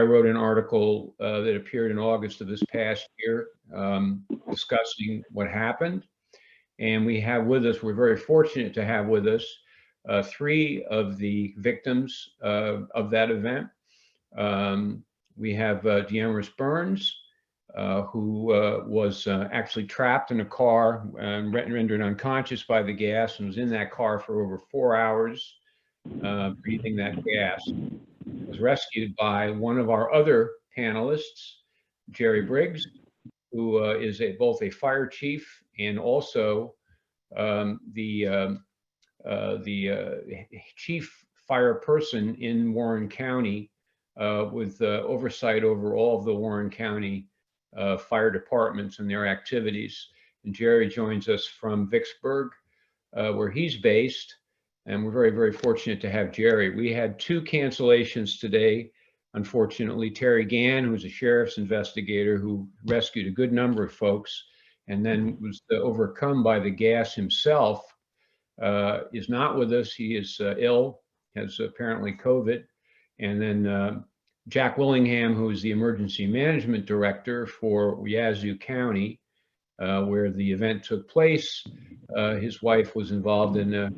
I wrote an article that appeared in August of this past year discussing what happened. And we have with us, we're very fortunate to have with us three of the victims of that event. We have Demoris Burns, who was actually trapped in a car and rendered unconscious by the gas and was in that car for over 4 hours breathing that gas. Was rescued by one of our other panelists, Jerry Briggs, who is both a fire chief and also the chief fire person in Warren County with oversight over all of the Warren County fire departments and their activities. And Jerry joins us from Vicksburg, where he's based. And we're very, very fortunate to have Jerry. We had 2 cancellations today. Unfortunately, Terry Gann, who's a sheriff's investigator who rescued a good number of folks and then was overcome by the gas himself, is not with us. He is ill, has apparently COVID. And then Jack Willingham, who is the emergency management director for Yazoo County, where the event took place. His wife was involved in a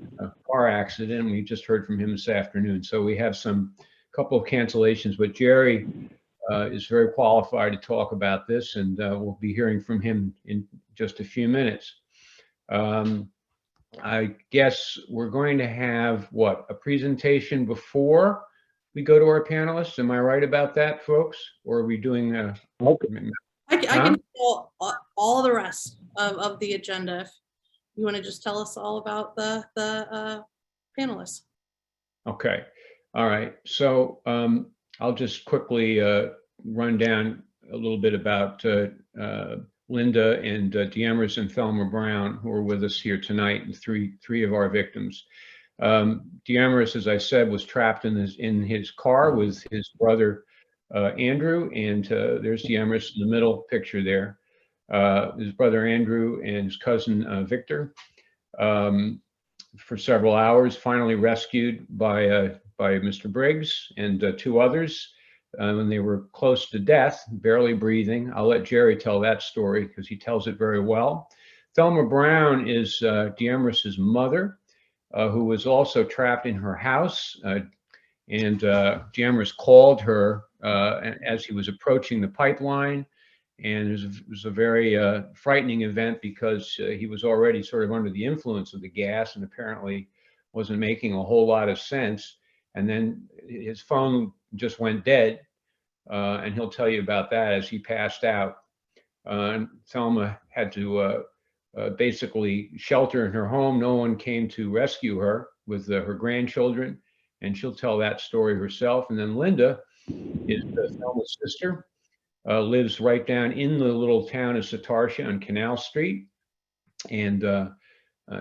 car accident. We just heard from him this afternoon. So we have couple of cancellations, but Jerry is very qualified to talk about this, and we'll be hearing from him in just a few minutes. I guess we're going to have, a presentation before we go to our panelists? Am I right about that, folks? Or are we doing okay. I can tell all the rest of the agenda. If you want to just tell us all about the panelists. Okay. All right. So I'll just quickly run down a little bit about Linda and Demoris and Thelma Brown, who are with us here tonight, and three of our victims. Demoris, as I said, was trapped in his car with his brother Andrew, and there's Demoris in the middle picture there. His brother Andrew and his cousin Victor, for several hours, finally rescued by Mr. Briggs and 2 others when they were close to death, barely breathing. I'll let Jerry tell that story because he tells it very well. Thelma Brown is Demoris's mother, who was also trapped in her house, and Demoris called her as he was approaching the pipeline. And it was a very frightening event because he was already sort of under the influence of the gas and apparently wasn't making a whole lot of sense. And then his phone just went dead, and he'll tell you about that as he passed out. And Thelma had to basically shelter in her home. No one came to rescue her with her grandchildren, and she'll tell that story herself. And then Linda is Thelma's sister. Lives right down in the little town of Satartia on Canal Street. And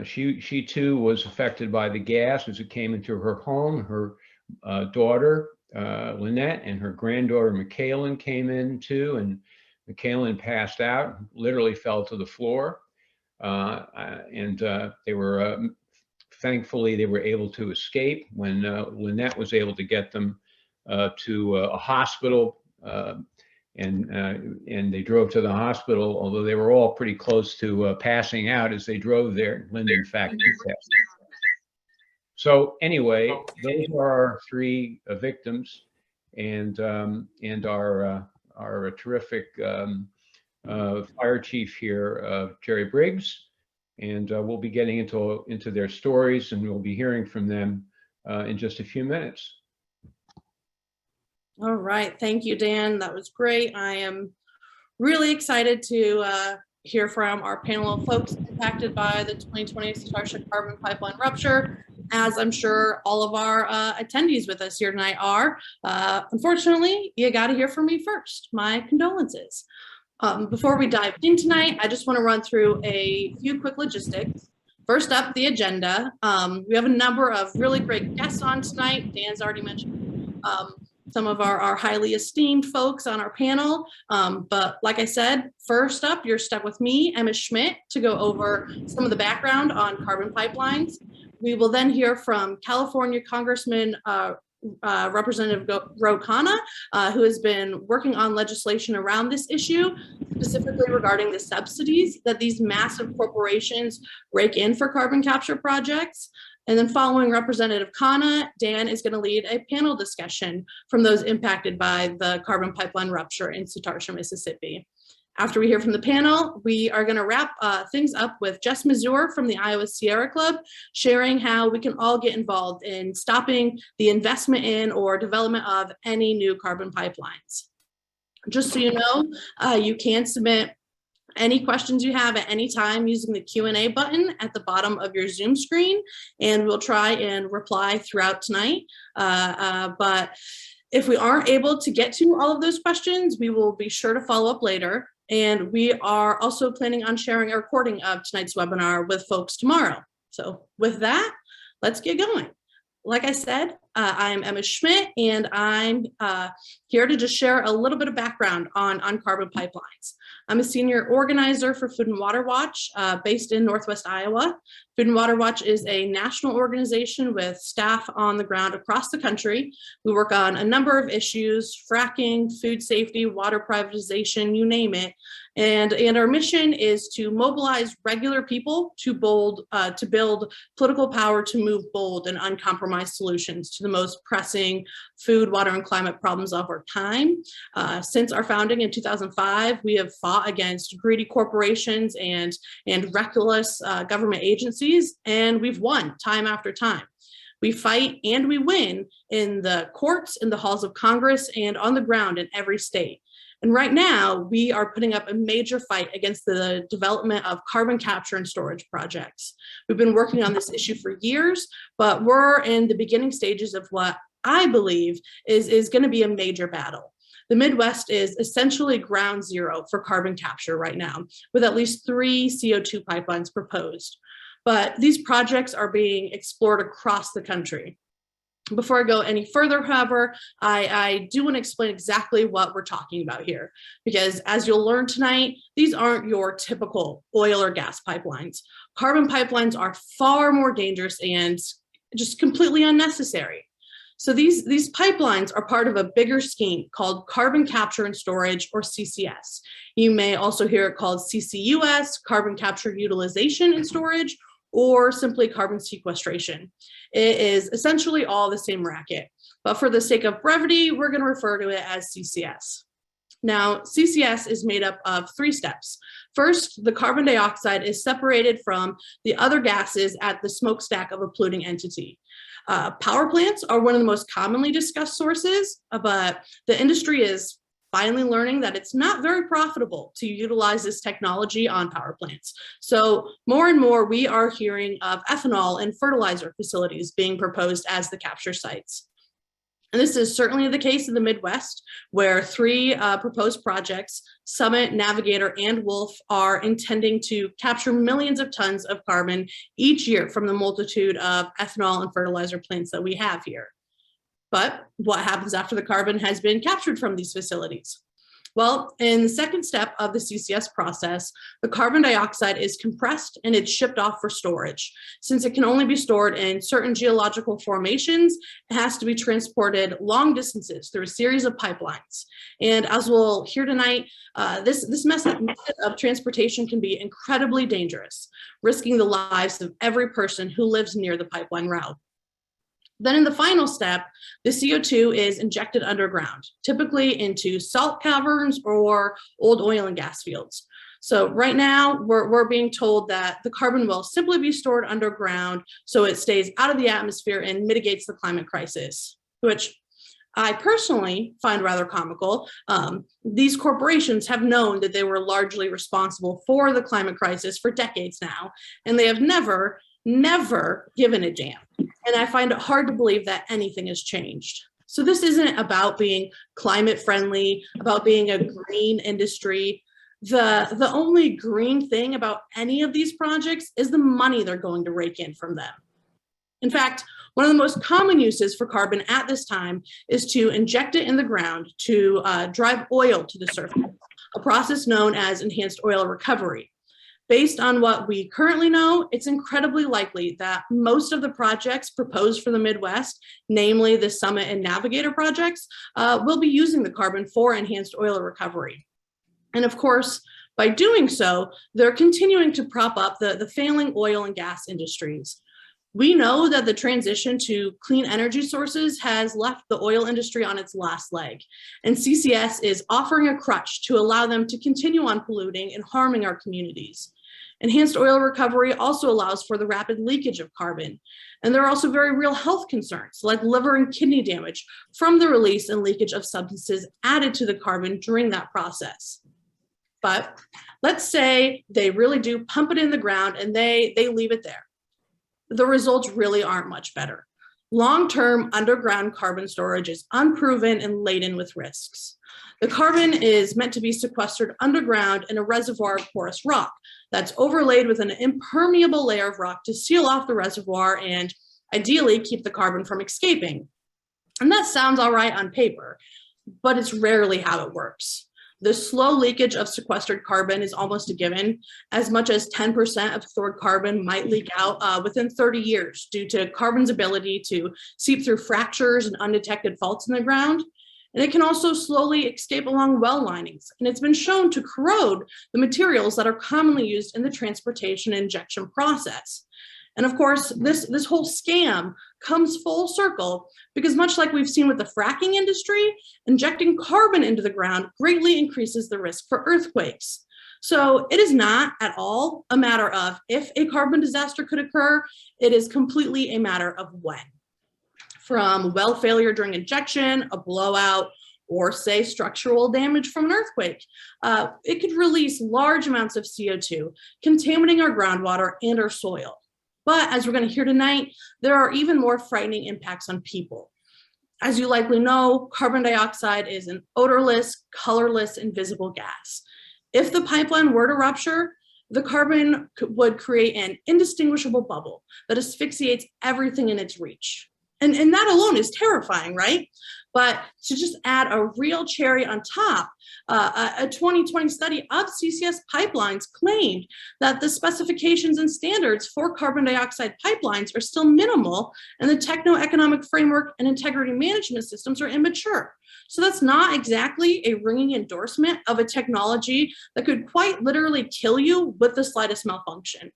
she too was affected by the gas as it came into her home. Her daughter, Lynette, and her granddaughter, Michaelin, came in too. And Michaelin passed out, literally fell to the floor. And they were, thankfully, they were able to escape when Lynette was able to get them to a hospital. And they drove to the hospital, although they were all pretty close to passing out as they drove there. Linda, in fact, passed. So anyway, those are our 3 victims, and our terrific fire chief here, Jerry Briggs, and we'll be getting into their stories, and we'll be hearing from them in just a few minutes. All right, thank you, Dan. That was great. I am really excited to hear from our panel of folks impacted by the 2020 Satartia carbon pipeline rupture, as I'm sure all of our attendees with us here tonight are. Unfortunately, you got to hear from me first. My condolences. Before we dive in tonight, I just want to run through a few quick logistics. First up, the agenda. We have a number of really great guests on tonight. Dan's already mentioned some of our highly esteemed folks on our panel. But like I said, first up, you're stuck with me, Emma Schmidt, to go over some of the background on carbon pipelines. We will then hear from California Congressman Representative Ro Khanna, who has been working on legislation around this issue, specifically regarding the subsidies that these massive corporations rake in for carbon capture projects. And then following Representative Khanna, Dan is going to lead a panel discussion from those impacted by the carbon pipeline rupture in Satartia, Mississippi. After we hear from the panel, we are going to wrap things up with Jess Mazur from the Iowa Sierra Club, sharing how we can all get involved in stopping the investment in or development of any new carbon pipelines. Just so you know, you can submit any questions you have at any time using the Q&A button at the bottom of your Zoom screen, and we'll try and reply throughout tonight. But if we aren't able to get to all of those questions, we will be sure to follow up later. And we are also planning on sharing a recording of tonight's webinar with folks tomorrow. So with that, let's get going. Like I said, I'm Emma Schmidt, and I'm here to just share a little bit of background on carbon pipelines. I'm a senior organizer for Food and Water Watch based in Northwest Iowa. Food and Water Watch is a national organization with staff on the ground across the country. We work on a number of issues: fracking, food safety, water privatization, you name it. And our mission is to mobilize regular people to build political power to move bold and uncompromised solutions to the most pressing food, water, and climate problems of our time. Since our founding in 2005, we have fought against greedy corporations and reckless government agencies, and we've won time after time. We fight and we win in the courts, in the halls of Congress, and on the ground in every state. And right now, we are putting up a major fight against the development of carbon capture and storage projects. We've been working on this issue for years, but we're in the beginning stages of what I believe is going to be a major battle. The Midwest is essentially ground zero for carbon capture right now, with at least 3 CO2 pipelines proposed. But these projects are being explored across the country. Before I go any further, however, I do want to explain exactly what we're talking about here, because as you'll learn tonight, these aren't your typical oil or gas pipelines. Carbon pipelines are far more dangerous and just completely unnecessary. So these pipelines are part of a bigger scheme called carbon capture and storage, or CCS. You may also hear it called CCUS, carbon capture utilization and storage, or simply carbon sequestration. It is essentially all the same racket, but for the sake of brevity, we're going to refer to it as CCS. Now, CCS is made up of 3 steps. First, the carbon dioxide is separated from the other gases at the smokestack of a polluting entity. Power plants are one of the most commonly discussed sources, but the industry is finally learning that it's not very profitable to utilize this technology on power plants. So more and more, we are hearing of ethanol and fertilizer facilities being proposed as the capture sites. And this is certainly the case in the Midwest, where 3 proposed projects, Summit, Navigator, and Wolf, are intending to capture millions of tons of carbon each year from the multitude of ethanol and fertilizer plants that we have here. But what happens after the carbon has been captured from these facilities? Well, in the second step of the CCS process, the carbon dioxide is compressed and it's shipped off for storage. Since it can only be stored in certain geological formations, it has to be transported long distances through a series of pipelines. And as we'll hear tonight, this method of transportation can be incredibly dangerous, risking the lives of every person who lives near the pipeline route. Then in the final step, the CO2 is injected underground, typically into salt caverns or old oil and gas fields. So right now, we're being told that the carbon will simply be stored underground so it stays out of the atmosphere and mitigates the climate crisis, which I personally find rather comical. These corporations have known that they were largely responsible for the climate crisis for decades now, and they have never given a damn. And I find it hard to believe that anything has changed. So this isn't about being climate friendly, about being a green industry. The only green thing about any of these projects is the money they're going to rake in from them. In fact, one of the most common uses for carbon at this time is to inject it in the ground to drive oil to the surface, a process known as enhanced oil recovery. Based on what we currently know, it's incredibly likely that most of the projects proposed for the Midwest, namely the Summit and Navigator projects, will be using the carbon for enhanced oil recovery. And of course, by doing so, they're continuing to prop up the failing oil and gas industries. We know that the transition to clean energy sources has left the oil industry on its last leg, and CCS is offering a crutch to allow them to continue on polluting and harming our communities. Enhanced oil recovery also allows for the rapid leakage of carbon, and there are also very real health concerns like liver and kidney damage from the release and leakage of substances added to the carbon during that process. But let's say they really do pump it in the ground and they leave it there. The results really aren't much better. Long-term underground carbon storage is unproven and laden with risks. The carbon is meant to be sequestered underground in a reservoir of porous rock that's overlaid with an impermeable layer of rock to seal off the reservoir and ideally keep the carbon from escaping. And that sounds all right on paper, but it's rarely how it works. The slow leakage of sequestered carbon is almost a given. As much as 10% of stored carbon might leak out within 30 years due to carbon's ability to seep through fractures and undetected faults in the ground. And it can also slowly escape along well linings. And it's been shown to corrode the materials that are commonly used in the transportation and injection process. And of course, this whole scam comes full circle because much like we've seen with the fracking industry, injecting carbon into the ground greatly increases the risk for earthquakes. So it is not at all a matter of if a carbon disaster could occur, it is completely a matter of when. From well failure during injection, a blowout, or say structural damage from an earthquake, it could release large amounts of CO2, contaminating our groundwater and our soil. But as we're going to hear tonight, there are even more frightening impacts on people. As you likely know, carbon dioxide is an odorless, colorless, invisible gas. If the pipeline were to rupture, the carbon would create an indistinguishable bubble that asphyxiates everything in its reach. And that alone is terrifying, right? But to just add a real cherry on top, a 2020 study of CCS pipelines claimed that the specifications and standards for carbon dioxide pipelines are still minimal, and the techno-economic framework and integrity management systems are immature. So that's not exactly a ringing endorsement of a technology that could quite literally kill you with the slightest malfunction.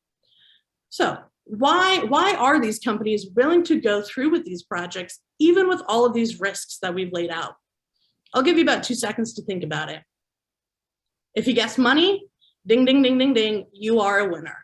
So why are these companies willing to go through with these projects, even with all of these risks that we've laid out? I'll give you about 2 seconds to think about it. If you guess money, ding, ding, ding, ding, ding, you are a winner.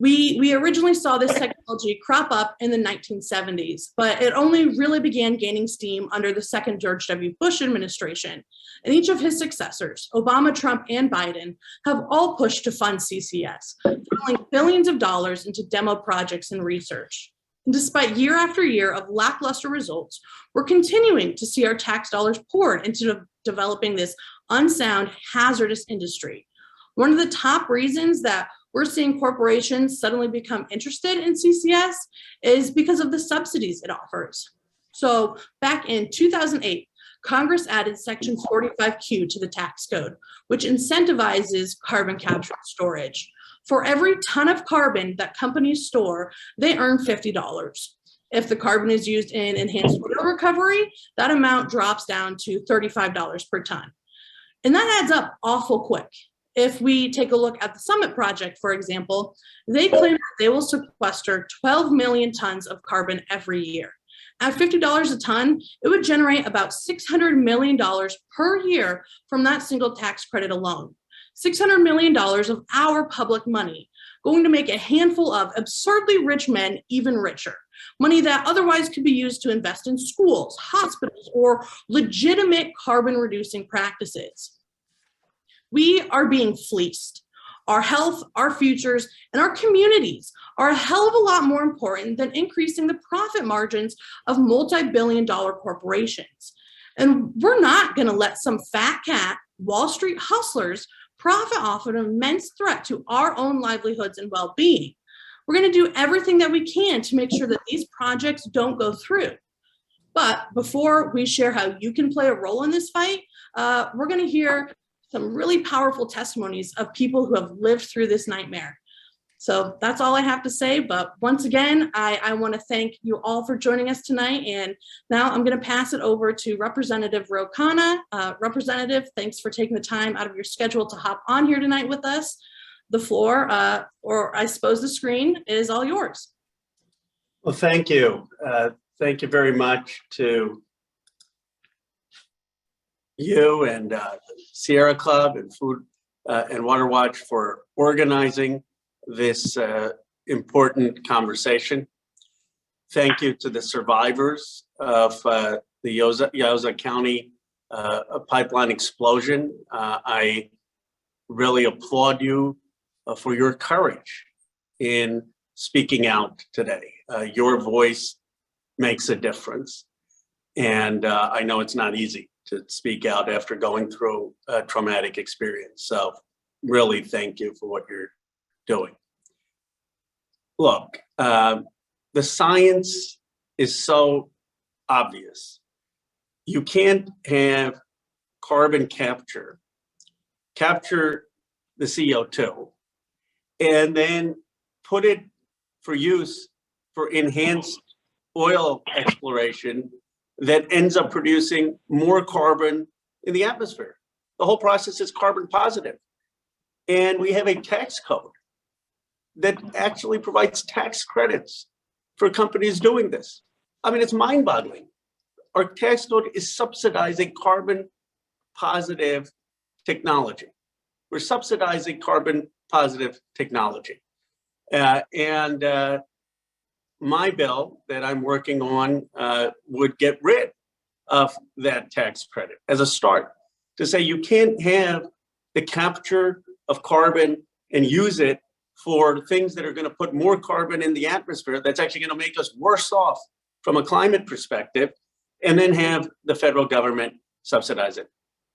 We originally saw this technology crop up in the 1970s, but it only really began gaining steam under the second George W. Bush administration. And each of his successors, Obama, Trump, and Biden, have all pushed to fund CCS, funneling billions of dollars into demo projects and research. And despite year after year of lackluster results, we're continuing to see our tax dollars poured into developing this unsound, hazardous industry. One of the top reasons that we're seeing corporations suddenly become interested in CCS is because of the subsidies it offers. So back in 2008, Congress added Section 45Q to the tax code, which incentivizes carbon capture and storage. For every ton of carbon that companies store, they earn $50. If the carbon is used in enhanced oil recovery, that amount drops down to $35 per ton. And that adds up awful quick. If we take a look at the Summit project, for example, they claim that they will sequester 12 million tons of carbon every year. At $50 a ton, it would generate about $600 million per year from that single tax credit alone. $600 million of our public money, going to make a handful of absurdly rich men even richer. Money that otherwise could be used to invest in schools, hospitals, or legitimate carbon reducing practices. We are being fleeced. Our health, our futures, and our communities are a hell of a lot more important than increasing the profit margins of multi-billion-dollar corporations. And we're not going to let some fat cat Wall Street hustlers profit off an immense threat to our own livelihoods and well-being. We're going to do everything that we can to make sure that these projects don't go through. But before we share how you can play a role in this fight, we're going to hear some really powerful testimonies of people who have lived through this nightmare. So that's all I have to say. But once again, I want to thank you all for joining us tonight. And now I'm going to pass it over to Representative Rokana. Representative, thanks for taking the time out of your schedule to hop on here tonight with us. The floor, or I suppose the screen, is all yours. Well, thank you. Thank you very much to you and Sierra Club and Food and Water Watch for organizing this important conversation. Thank you to the survivors of the Yazoo County pipeline explosion. I really applaud you for your courage in speaking out today. Your voice makes a difference. And I know it's not easy to speak out after going through a traumatic experience. So really thank you for what you're doing. Look, the science is so obvious. You can't have carbon capture the CO2, and then put it for use for enhanced oil exploration that ends up producing more carbon in the atmosphere. The whole process is carbon positive. And we have a tax code that actually provides tax credits for companies doing this. I mean, it's mind-boggling. Our tax code is subsidizing carbon positive technology. We're subsidizing carbon positive technology. My bill that I'm working on would get rid of that tax credit as a start, to say you can't have the capture of carbon and use it for things that are going to put more carbon in the atmosphere that's actually going to make us worse off from a climate perspective, and then have the federal government subsidize it.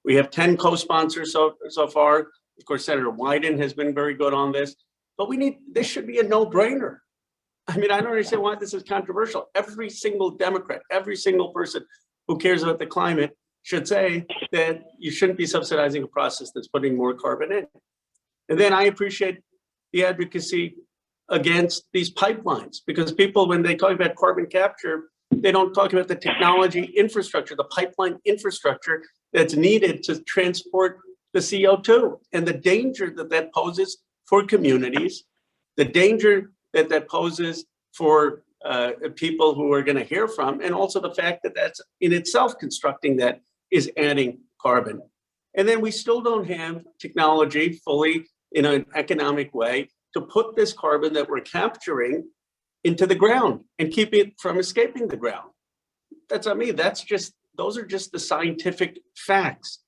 We have 10 co-sponsors so far. Of course, Senator Wyden has been very good on this, but this should be a no-brainer. I mean, I don't understand why this is controversial. Every single Democrat, every single person who cares about the climate should say that you shouldn't be subsidizing a process that's putting more carbon in. And then I appreciate the advocacy against these pipelines, because people, when they talk about carbon capture, they don't talk about the technology infrastructure, the pipeline infrastructure that's needed to transport the CO2 and the danger that that poses for communities, the danger that that poses for people who are going to hear from, and also the fact that that's in itself constructing that is adding carbon. And then we still don't have technology fully in an economic way to put this carbon that we're capturing into the ground and keep it from escaping the ground. That's not me. Those are just the scientific facts.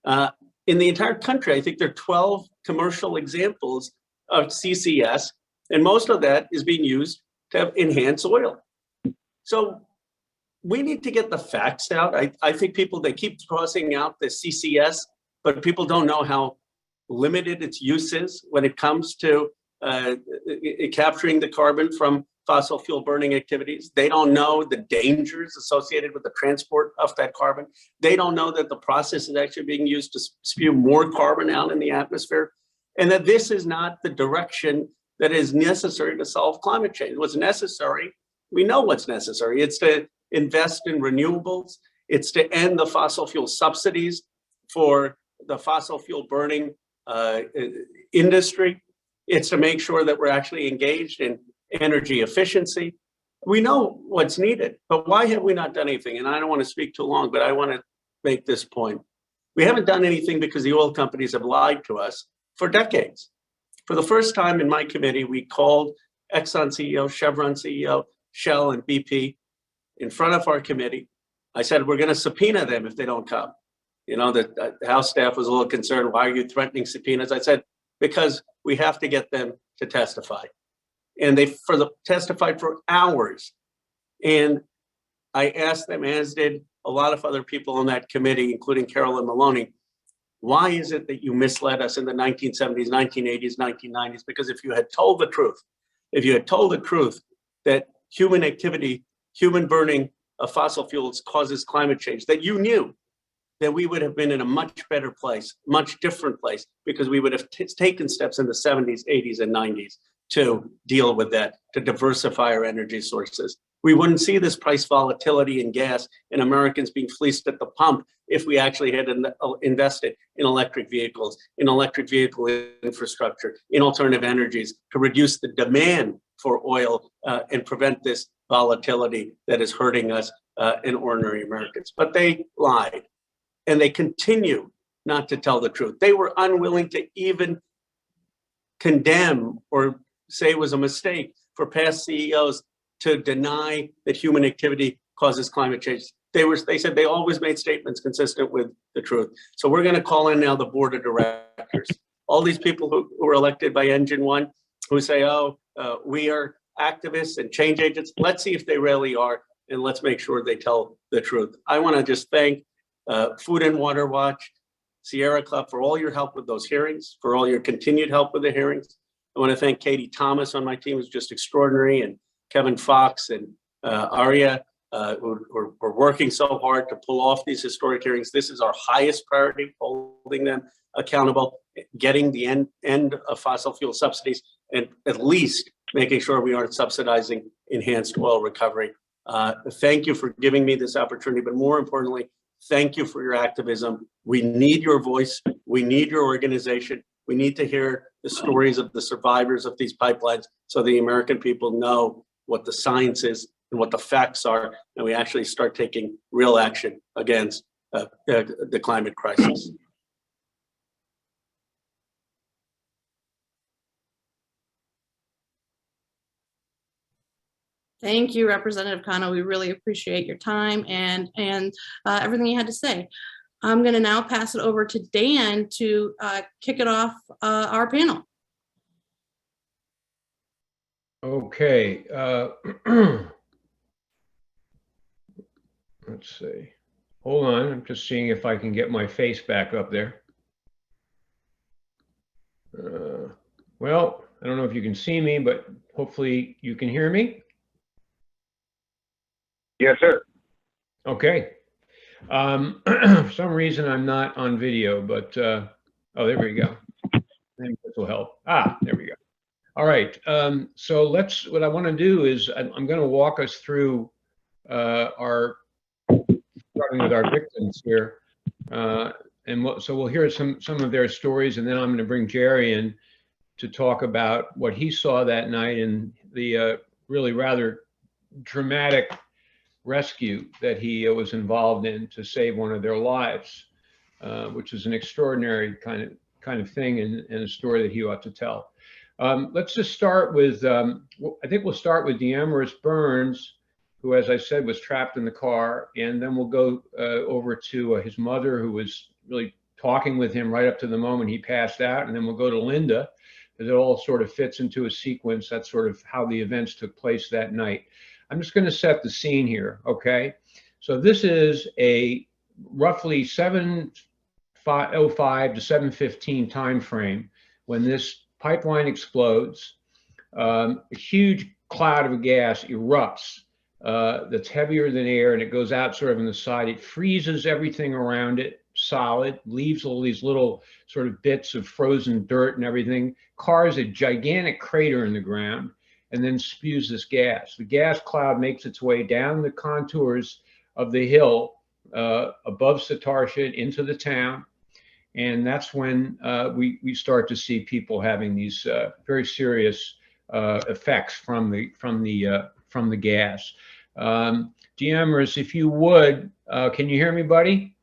In the entire country, I think there are 12 commercial examples of CCS, and most of that is being used to enhance oil. So we need to get the facts out. I think they keep tossing out the CCS, but people don't know how limited its use is when it comes to capturing the carbon from fossil fuel burning activities. They don't know the dangers associated with the transport of that carbon. They don't know that the process is actually being used to spew more carbon out in the atmosphere, and that this is not the direction that is necessary to solve climate change. What's necessary, we know what's necessary. It's to invest in renewables. It's to end the fossil fuel subsidies for the fossil fuel burning industry. It's to make sure that we're actually engaged in energy efficiency. We know what's needed, but why have we not done anything? And I don't want to speak too long, but I want to make this point. We haven't done anything because the oil companies have lied to us for decades. For the first time in my committee, we called Exxon CEO, Chevron CEO, Shell, and BP in front of our committee. I said, we're going to subpoena them if they don't come. You know, the House staff was a little concerned. Why are you threatening subpoenas? I said, because we have to get them to testify. And they testified for hours. And I asked them, as did a lot of other people on that committee, including Carolyn Maloney, why is it that you misled us in the 1970s, 1980s, 1990s? Because if you had told the truth, that human activity, human burning of fossil fuels causes climate change, that you knew, then we would have been in a much better place, much different place, because we would have taken steps in the 70s, 80s, and 90s to deal with that, to diversify our energy sources. We wouldn't see this price volatility in gas and Americans being fleeced at the pump if we actually had invested in electric vehicles, in electric vehicle infrastructure, in alternative energies to reduce the demand for oil and prevent this volatility that is hurting us and ordinary Americans. But they lied, and they continue not to tell the truth. They were unwilling to even condemn or say it was a mistake for past CEOs to deny that human activity causes climate change. They said they always made statements consistent with the truth. So we're going to call in now the board of directors. All these people who were elected by Engine One who say, oh, we are activists and change agents. Let's see if they really are, and let's make sure they tell the truth. I want to just thank Food and Water Watch, Sierra Club for all your help with those hearings, for all your continued help with the hearings. I want to thank Katie Thomas on my team, who's just extraordinary, and Kevin Fox and Aria, who are working so hard to pull off these historic hearings. This is our highest priority, holding them accountable, getting the end of fossil fuel subsidies, and at least making sure we aren't subsidizing enhanced oil recovery. Thank you for giving me this opportunity, but more importantly, thank you for your activism. We need your voice. We need your organization. We need to hear the stories of the survivors of these pipelines so the American people know what the science is and what the facts are, and we actually start taking real action against the climate crisis. Thank you, Representative Khanna. We really appreciate your time and everything you had to say. I'm going to now pass it over to Dan to kick it off our panel. Okay. Let's see. Hold on. I'm just seeing if I can get my face back up there. Well, I don't know if you can see me, but hopefully you can hear me. Yes, sir. Okay. For some reason I'm not on video, but oh, there we go. Maybe this will help. Ah, there we go. All right. So what I want to do is I'm going to walk us through starting with our victims here. So we'll hear some of their stories, and then I'm going to bring Jerry in to talk about what he saw that night and the really rather dramatic rescue that he was involved in to save one of their lives, which is an extraordinary kind of thing and a story that he ought to tell. Let's just start with, I think we'll start with Demoris Burns, who, as I said, was trapped in the car, and then we'll go over to his mother, who was really talking with him right up to the moment he passed out, and then we'll go to Linda, because it all sort of fits into a sequence. That's sort of how the events took place that night. I'm just going to set the scene here, okay? So this is a roughly 7:05 to 7:15 time frame when this pipeline explodes. A huge cloud of gas erupts that's heavier than air, and it goes out sort of on the side. It freezes everything around it solid, leaves all these little sort of bits of frozen dirt and everything, carves a gigantic crater in the ground, and then spews this gas. The gas cloud makes its way down the contours of the hill above Satartia into the town. And that's when we start to see people having these very serious effects from the gas. Demoris, if you would, can you hear me, buddy?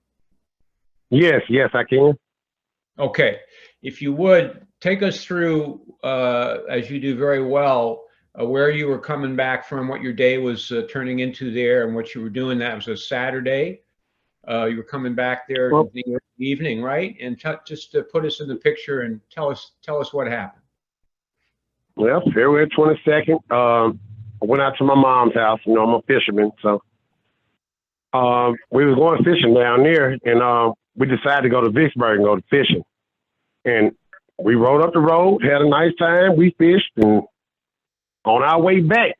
Yes, I can. Okay. If you would, take us through, as you do very well, where you were coming back from, what your day was turning into there, and what you were doing. That was a Saturday. You were coming back there in the evening, right? And just to put us in the picture and tell us what happened. Well, February 22nd, I went out to my mom's house. You know, I'm a fisherman, so we was going fishing down there, and we decided to go to Vicksburg and go to fishing. And we rode up the road, had a nice time. We fished, and on our way back,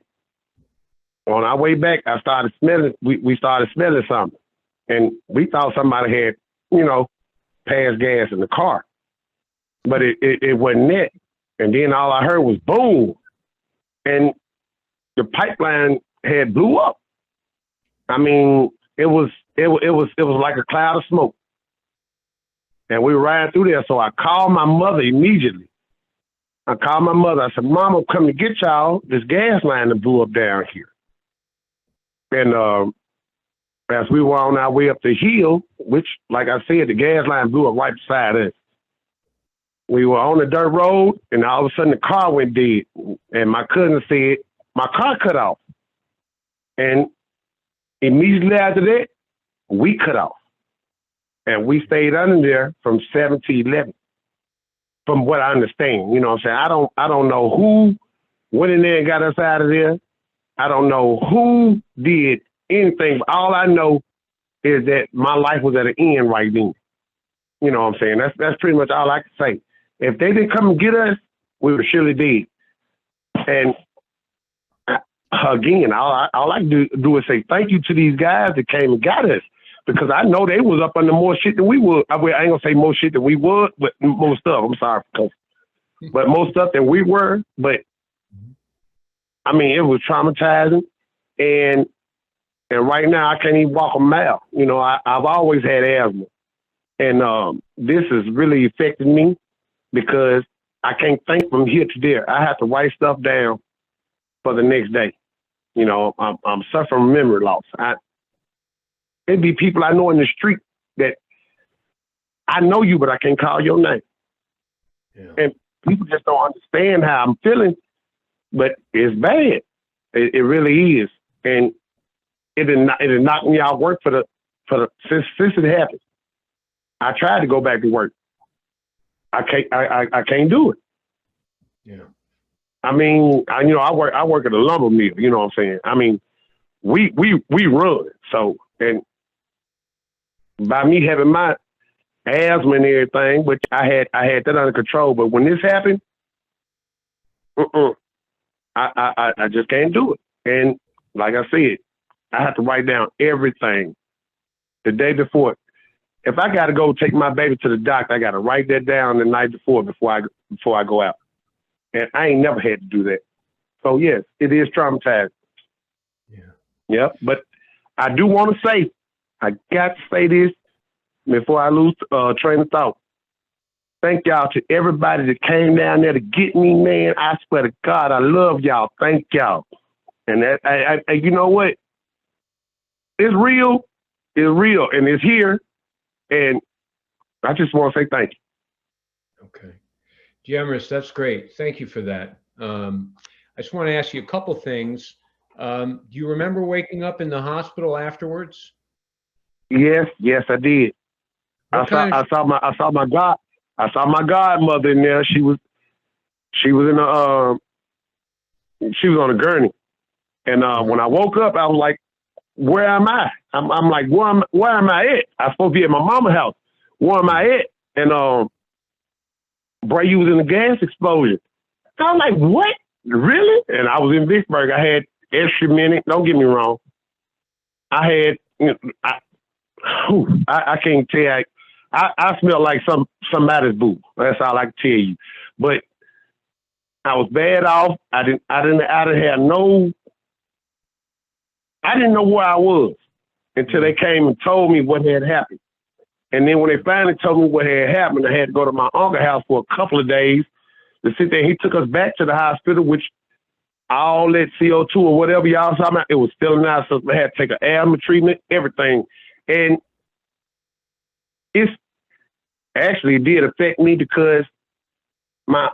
I started smelling. We started smelling something, and we thought somebody had pass gas in the car. But it wasn't that. And then all I heard was boom. And the pipeline had blew up. I mean, it was like a cloud of smoke. And we were riding through there. So I called my mother immediately. I called my mother. I said, Mom, I'm coming to get y'all. This gas line that blew up down here. And as we were on our way up the hill, which, like I said, the gas line blew up right beside us. We were on the dirt road, and all of a sudden the car went dead. And my cousin said, my car cut off. And immediately after that, we cut off. And we stayed under there from 7 to 11, from what I understand. You know what I'm saying? I don't know who went in there and got us out of there. I don't know who did anything. But all I know is that my life was at an end right then. You know what I'm saying? That's pretty much all I can say. If they didn't come and get us, we were surely dead. And again, all I can do is say thank you to these guys that came and got us, because I know they was up under more shit than we would. I ain't gonna say more shit than we would, but more stuff. I'm sorry, but more stuff than we were. But I mean, it was traumatizing, and right now I can't even walk a mile. You know, I've always had asthma, and this has really affected me because I can't think from here to there. I have to write stuff down for the next day. You know, I'm suffering from memory loss. It'd be people I know in the street that I know you, but I can't call your name. Yeah. And people just don't understand how I'm feeling, but it's bad. It really is. And it knocked me out work since it happened. I tried to go back to work. I can't do it. Yeah. I mean, I work at a lumber mill, you know what I'm saying? I mean, we run. So, and by me having my asthma and everything, which I had that under control, but when this happened, I just can't do it. And like I said, I have to write down everything the day before. If I got to go take my baby to the doctor, I got to write that down the night before I go out. And I ain't never had to do that. So yes, it is traumatizing. Yeah. Yeah. But I do want to say, I got to say this before I lose train of thought. Thank y'all to everybody that came down there to get me, man. I swear to God, I love y'all. Thank y'all. And that, you know what? It's real. It's real, and it's here. And I just want to say thank you. Okay. Demoris, that's great. Thank you for that. I just want to ask you a couple things. Do you remember waking up in the hospital afterwards? Yes, I did. I saw my godmother in there. She was on a gurney. And when I woke up, I was like, where am I? I'm like, where am I at? I'm supposed to be at my mama's house. Where am I at? And Bray, you was in a gas explosion. I was like, what? Really? And I was in Vicksburg. I had extra minute. Don't get me wrong. I had, I can't tell you. I smell like somebody's boo. That's all I can tell you. But I was bad off. I didn't know where I was until they came and told me what had happened. And then when they finally told me what had happened, I had to go to my uncle's house for a couple of days to sit there. He took us back to the hospital, which all that CO2 or whatever y'all saw, it was still not. So I had to take an asthma treatment, everything. And it did affect me because my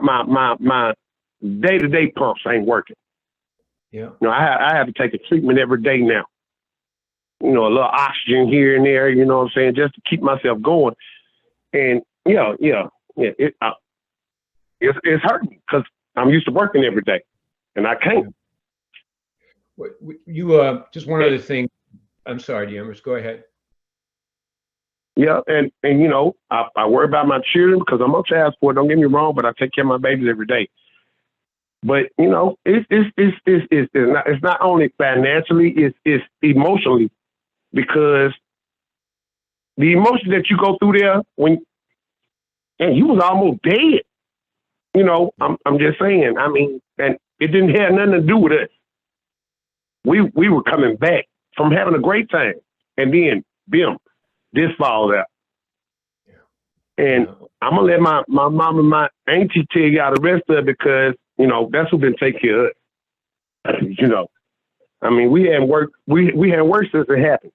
day-to-day pumps ain't working. Yeah. You know, I have to take a treatment every day now. You know, a little oxygen here and there, you know what I'm saying, just to keep myself going. And it's hurting me because I'm used to working every day, and I can't. You just one other thing. I'm sorry, Demoris, go ahead. Yeah, and you know, I worry about my children because I'm on child support. Don't get me wrong, but I take care of my babies every day. But you know, it's not, not, only financially, it's emotionally, because the emotion that you go through there and you was almost dead. You know, I'm just saying. I mean, and it didn't have nothing to do with us. We were coming back from having a great time, and then this falls out. And I'm gonna let my mom and my auntie tell y'all the rest of it because, you know, that's who been taking care of us. You know, I mean, we hadn't worked. We hadn't worked since it happened.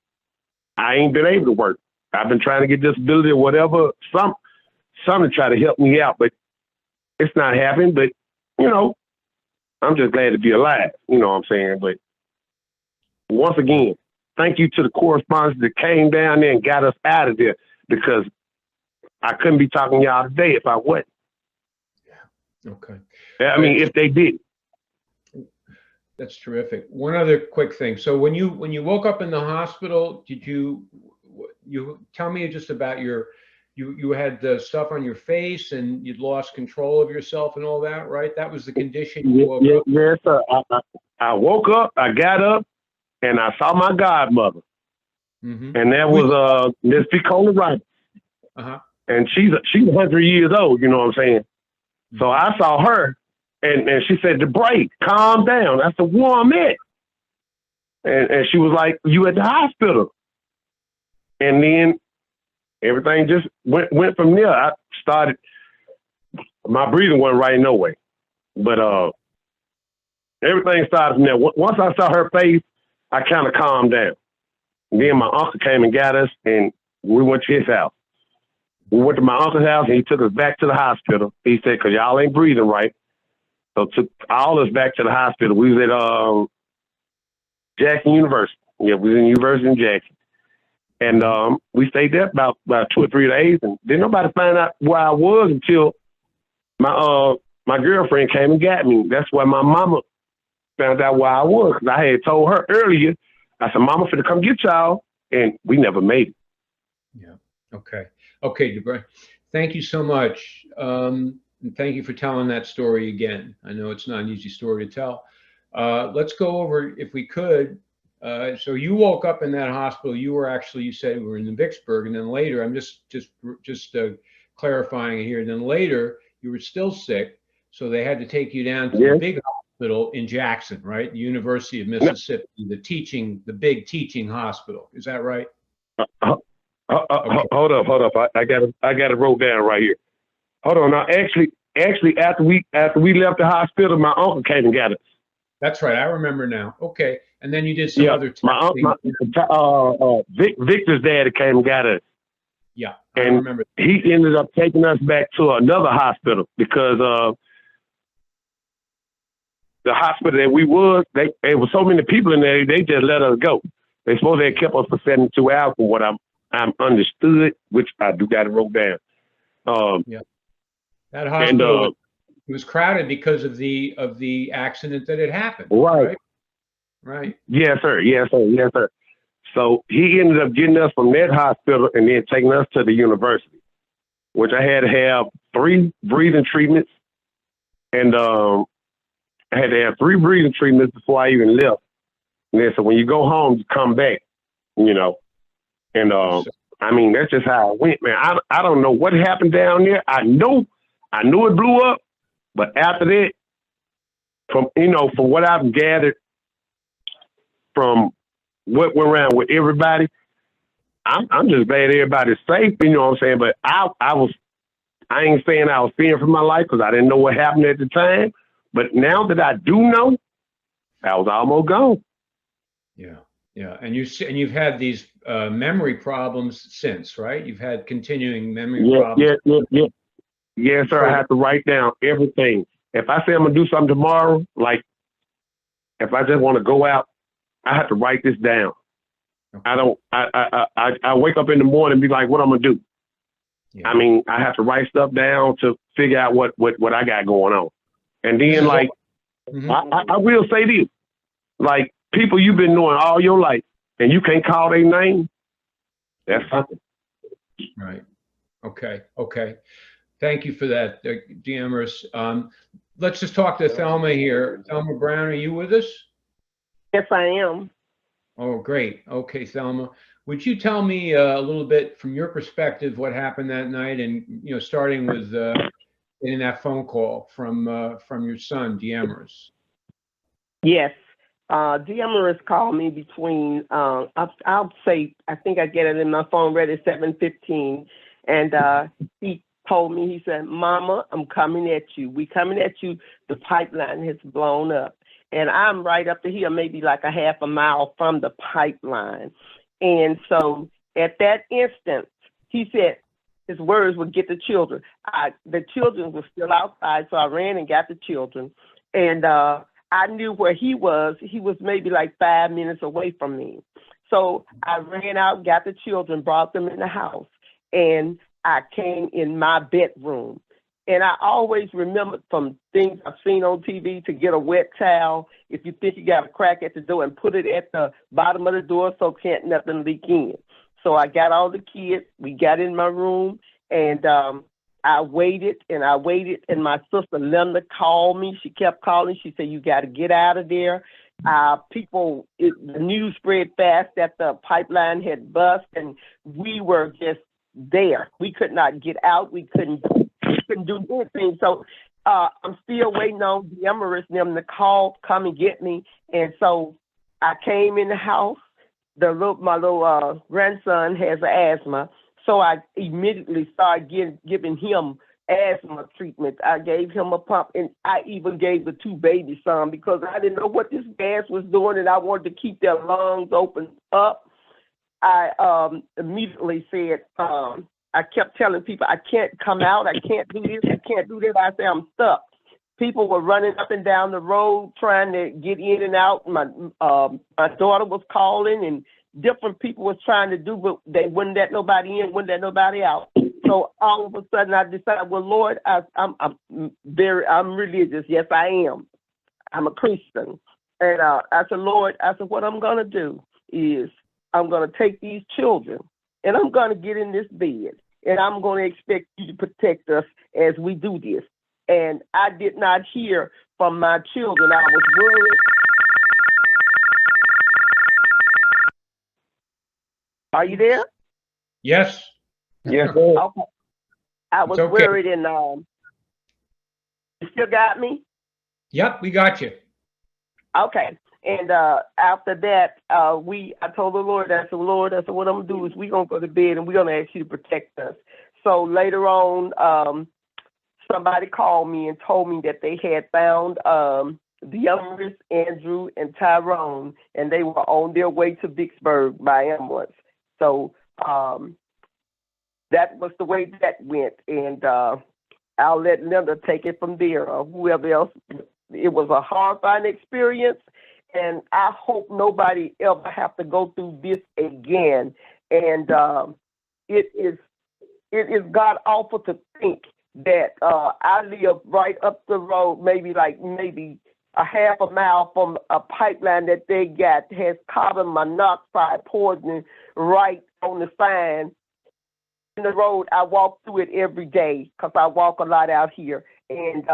I ain't been able to work. I've been trying to get disability or whatever, some to try to help me out, but it's not happening. But, you know, I'm just glad to be alive. You know what I'm saying? But once again, thank you to the correspondents that came down there and got us out of there, because I couldn't be talking to y'all today if I wasn't. Yeah. Okay. I mean, if they did. That's terrific. One other quick thing. So when you woke up in the hospital, did you tell me just about you had the stuff on your face and you'd lost control of yourself and all that, right? That was the condition you woke up? Yes, sir. I woke up, I got up, and I saw my godmother. Mm-hmm. And that was Miss Picola Wright. Uh-huh. And she's 100 years old, you know what I'm saying? Mm-hmm. So I saw her, and she said, "DeBray, calm down." I said, "Where I'm at?" And she was like, "You at the hospital." And then everything just went from there. I started, my breathing wasn't right no way. But everything started from there. Once I saw her face, I kind of calmed down. And then my uncle came and got us, and we went to his house. We went to my uncle's house, and he took us back to the hospital. He said, "Because y'all ain't breathing right." So took all us back to the hospital. We was at Jackson University. Yeah, we was in University in Jackson. And we stayed there about 2 or 3 days, and didn't nobody find out where I was until my girlfriend came and got me. That's why my mama found out where I was, because I had told her earlier. I said, "Mama finna come get y'all," and we never made it. Yeah. Okay. Okay, DeBray. Thank you so much. And thank you for telling that story again. I know it's not an easy story to tell. Let's go over, if we could. So you woke up in that hospital. You said you were in Vicksburg, and then later, I'm just clarifying it here. And then later, you were still sick, so they had to take you down to the big hospital in Jackson, right? The University of Mississippi, the big teaching hospital. Is that right? Okay. Hold up. I got it wrote down right here. Hold on. Now, actually, after we left the hospital, my uncle came and got us. That's right. I remember now. Okay. And then you did some other testing. Victor's dad came and got us. Yeah, I remember. He ended up taking us back to another hospital because the hospital that we was, there was so many people in there, they just let us go. They supposed to have kept us for 72 hours from what I'm understood, which I do got it wrote down. That hospital was crowded because of the accident that had happened. Right. Yes, sir. So he ended up getting us from that hospital and then taking us to the university, which I had to have 3 breathing treatments. And I had to have 3 breathing treatments before I even left. And then so when you go home, you come back, you know. And I mean, that's just how it went, man. I don't know what happened down there. I knew it blew up, but after that, from what I've gathered from what went around with everybody, I'm just glad everybody's safe, you know what I'm saying? But I ain't saying I was fearing for my life because I didn't know what happened at the time. But now that I do know, I was almost gone. Yeah, and you've had these memory problems since, right? You've had continuing memory problems. Yes, sir. I have to write down everything. If I say I'm gonna do something tomorrow, like if I just want to go out, I have to write this down. Okay. I wake up in the morning and be like, what I'm gonna do? Yeah. I mean, I have to write stuff down to figure out what I got going on. And then I will say this, like people you've been knowing all your life and you can't call their name, that's something. Right. Okay. Thank you for that, Demoris. Let's just talk to Thelma here. Thelma Brown, are you with us? Yes, I am. Oh, great. Okay, Thelma. Would you tell me a little bit from your perspective what happened that night, and starting with getting that phone call from your son, Demoris? Yes. Demoris called me between, I'll say, I think I get it in my phone ready at 7:15. And he told me, he said, Mama, I'm coming at you. We coming at you. The pipeline has blown up. And I'm right up to here, maybe like a half a mile from the pipeline. And so at that instant, he said, his words would get the children. The children were still outside, so I ran and got the children. And I knew where he was. He was maybe like 5 minutes away from me. So I ran out, got the children, brought them in the house, and I came in my bedroom. And I always remembered from things I've seen on TV to get a wet towel if you think you got a crack at the door and put it at the bottom of the door so can't nothing leak in. So I got all the kids. We got in my room, and I waited, and my sister Linda called me. She kept calling. She said, you got to get out of there. The news spread fast that the pipeline had bust, and we were just there. We could not get out. We couldn't do anything. So I'm still waiting on Demoris and them to come and get me. And so I came in the house. My little grandson has asthma. So I immediately started giving him asthma treatment. I gave him a pump, and I even gave the two babies some because I didn't know what this gas was doing, and I wanted to keep their lungs open up. I immediately said, I kept telling people, I can't come out, I can't do this, I can't do that. I said, I'm stuck. People were running up and down the road trying to get in and out. My daughter was calling, and different people was trying to do, but they wouldn't let nobody in, wouldn't let nobody out. So all of a sudden I decided, well, Lord, I'm religious. Yes, I am. I'm a Christian. And I said, Lord, what I'm going to do is I'm going to take these children and I'm going to get in this bed and I'm going to expect you to protect us as we do this. And I did not hear from my children. I was worried. Are you there? Yes. Yes, sir. Okay. I was okay. worried, and you still got me? Yep, we got you. Okay. And after that, I told the Lord, I said, what I'm going to do is we're going to go to bed and we're going to ask you to protect us. So later on, somebody called me and told me that they had found Demoris, Andrew, and Tyrone, and they were on their way to Vicksburg by ambulance. So that was the way that went. And I'll let Linda take it from there or whoever else. It was a horrifying experience, and I hope nobody ever have to go through this again. And it is God awful to think that I live right up the road, maybe a half a mile from a pipeline that they got has carbon monoxide poisoning right on the sign in the road. I walk through it every day because I walk a lot out here, and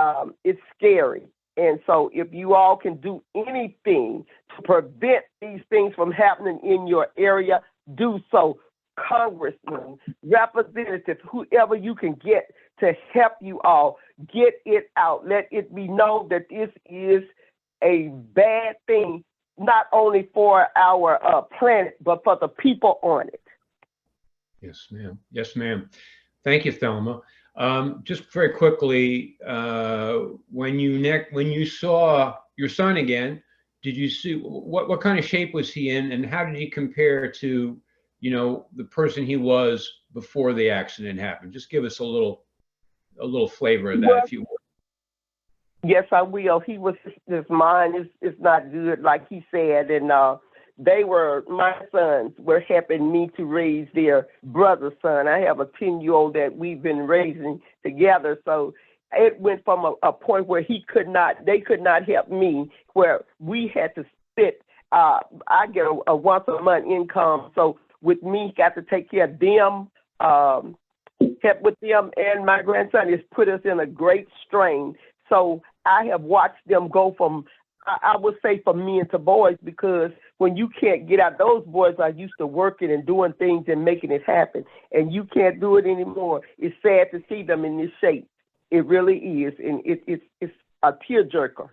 it's scary. And so if you all can do anything to prevent these things from happening in your area, do so. Congressman, representatives, whoever you can get to help you all, get it out. Let it be known that this is a bad thing, not only for our planet, but for the people on it. Yes, ma'am. Yes, ma'am. Thank you, Thelma. Just very quickly, when you saw your son again, did you see what kind of shape was he in, and how did he compare to, the person he was before the accident happened? Just give us a little flavor of that, if you would. Yes, I will. His mind is not good, like he said, and my sons were helping me to raise their brother's son. I have a 10-year-old that we've been raising together. So it went from a point where they could not help me, where we had to sit. I get a once a month income. So with me, got to take care of them, help with them, and my grandson has put us in a great strain. So I have watched them go from I would say for men to boys, because when you can't get out, those boys are used to working and doing things and making it happen, and you can't do it anymore. It's sad to see them in this shape. It really is, and it's a tearjerker.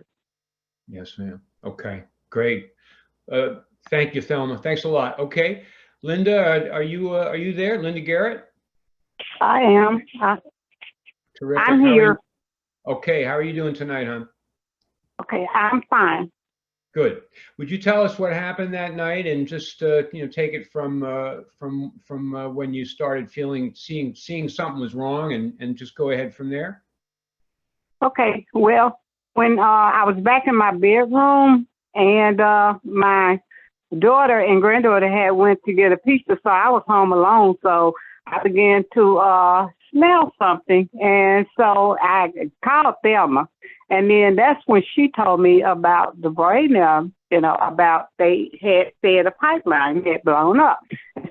Yes, ma'am. Okay, great. Thank you, Thelma. Thanks a lot. Okay, Linda, are you there? Linda Garrett? I am. Terrific. I'm How are here. you? Okay, how are you doing tonight, hon? Okay, I'm fine. Good. Would you tell us what happened that night, and just take it from when you started seeing something was wrong, and just go ahead from there? Okay, well, when I was back in my bedroom, and my daughter and granddaughter had went to get a pizza, so I was home alone. So I began to smell something, and so I called Thelma, and then that's when she told me about the brain, about they had said a pipeline had blown up.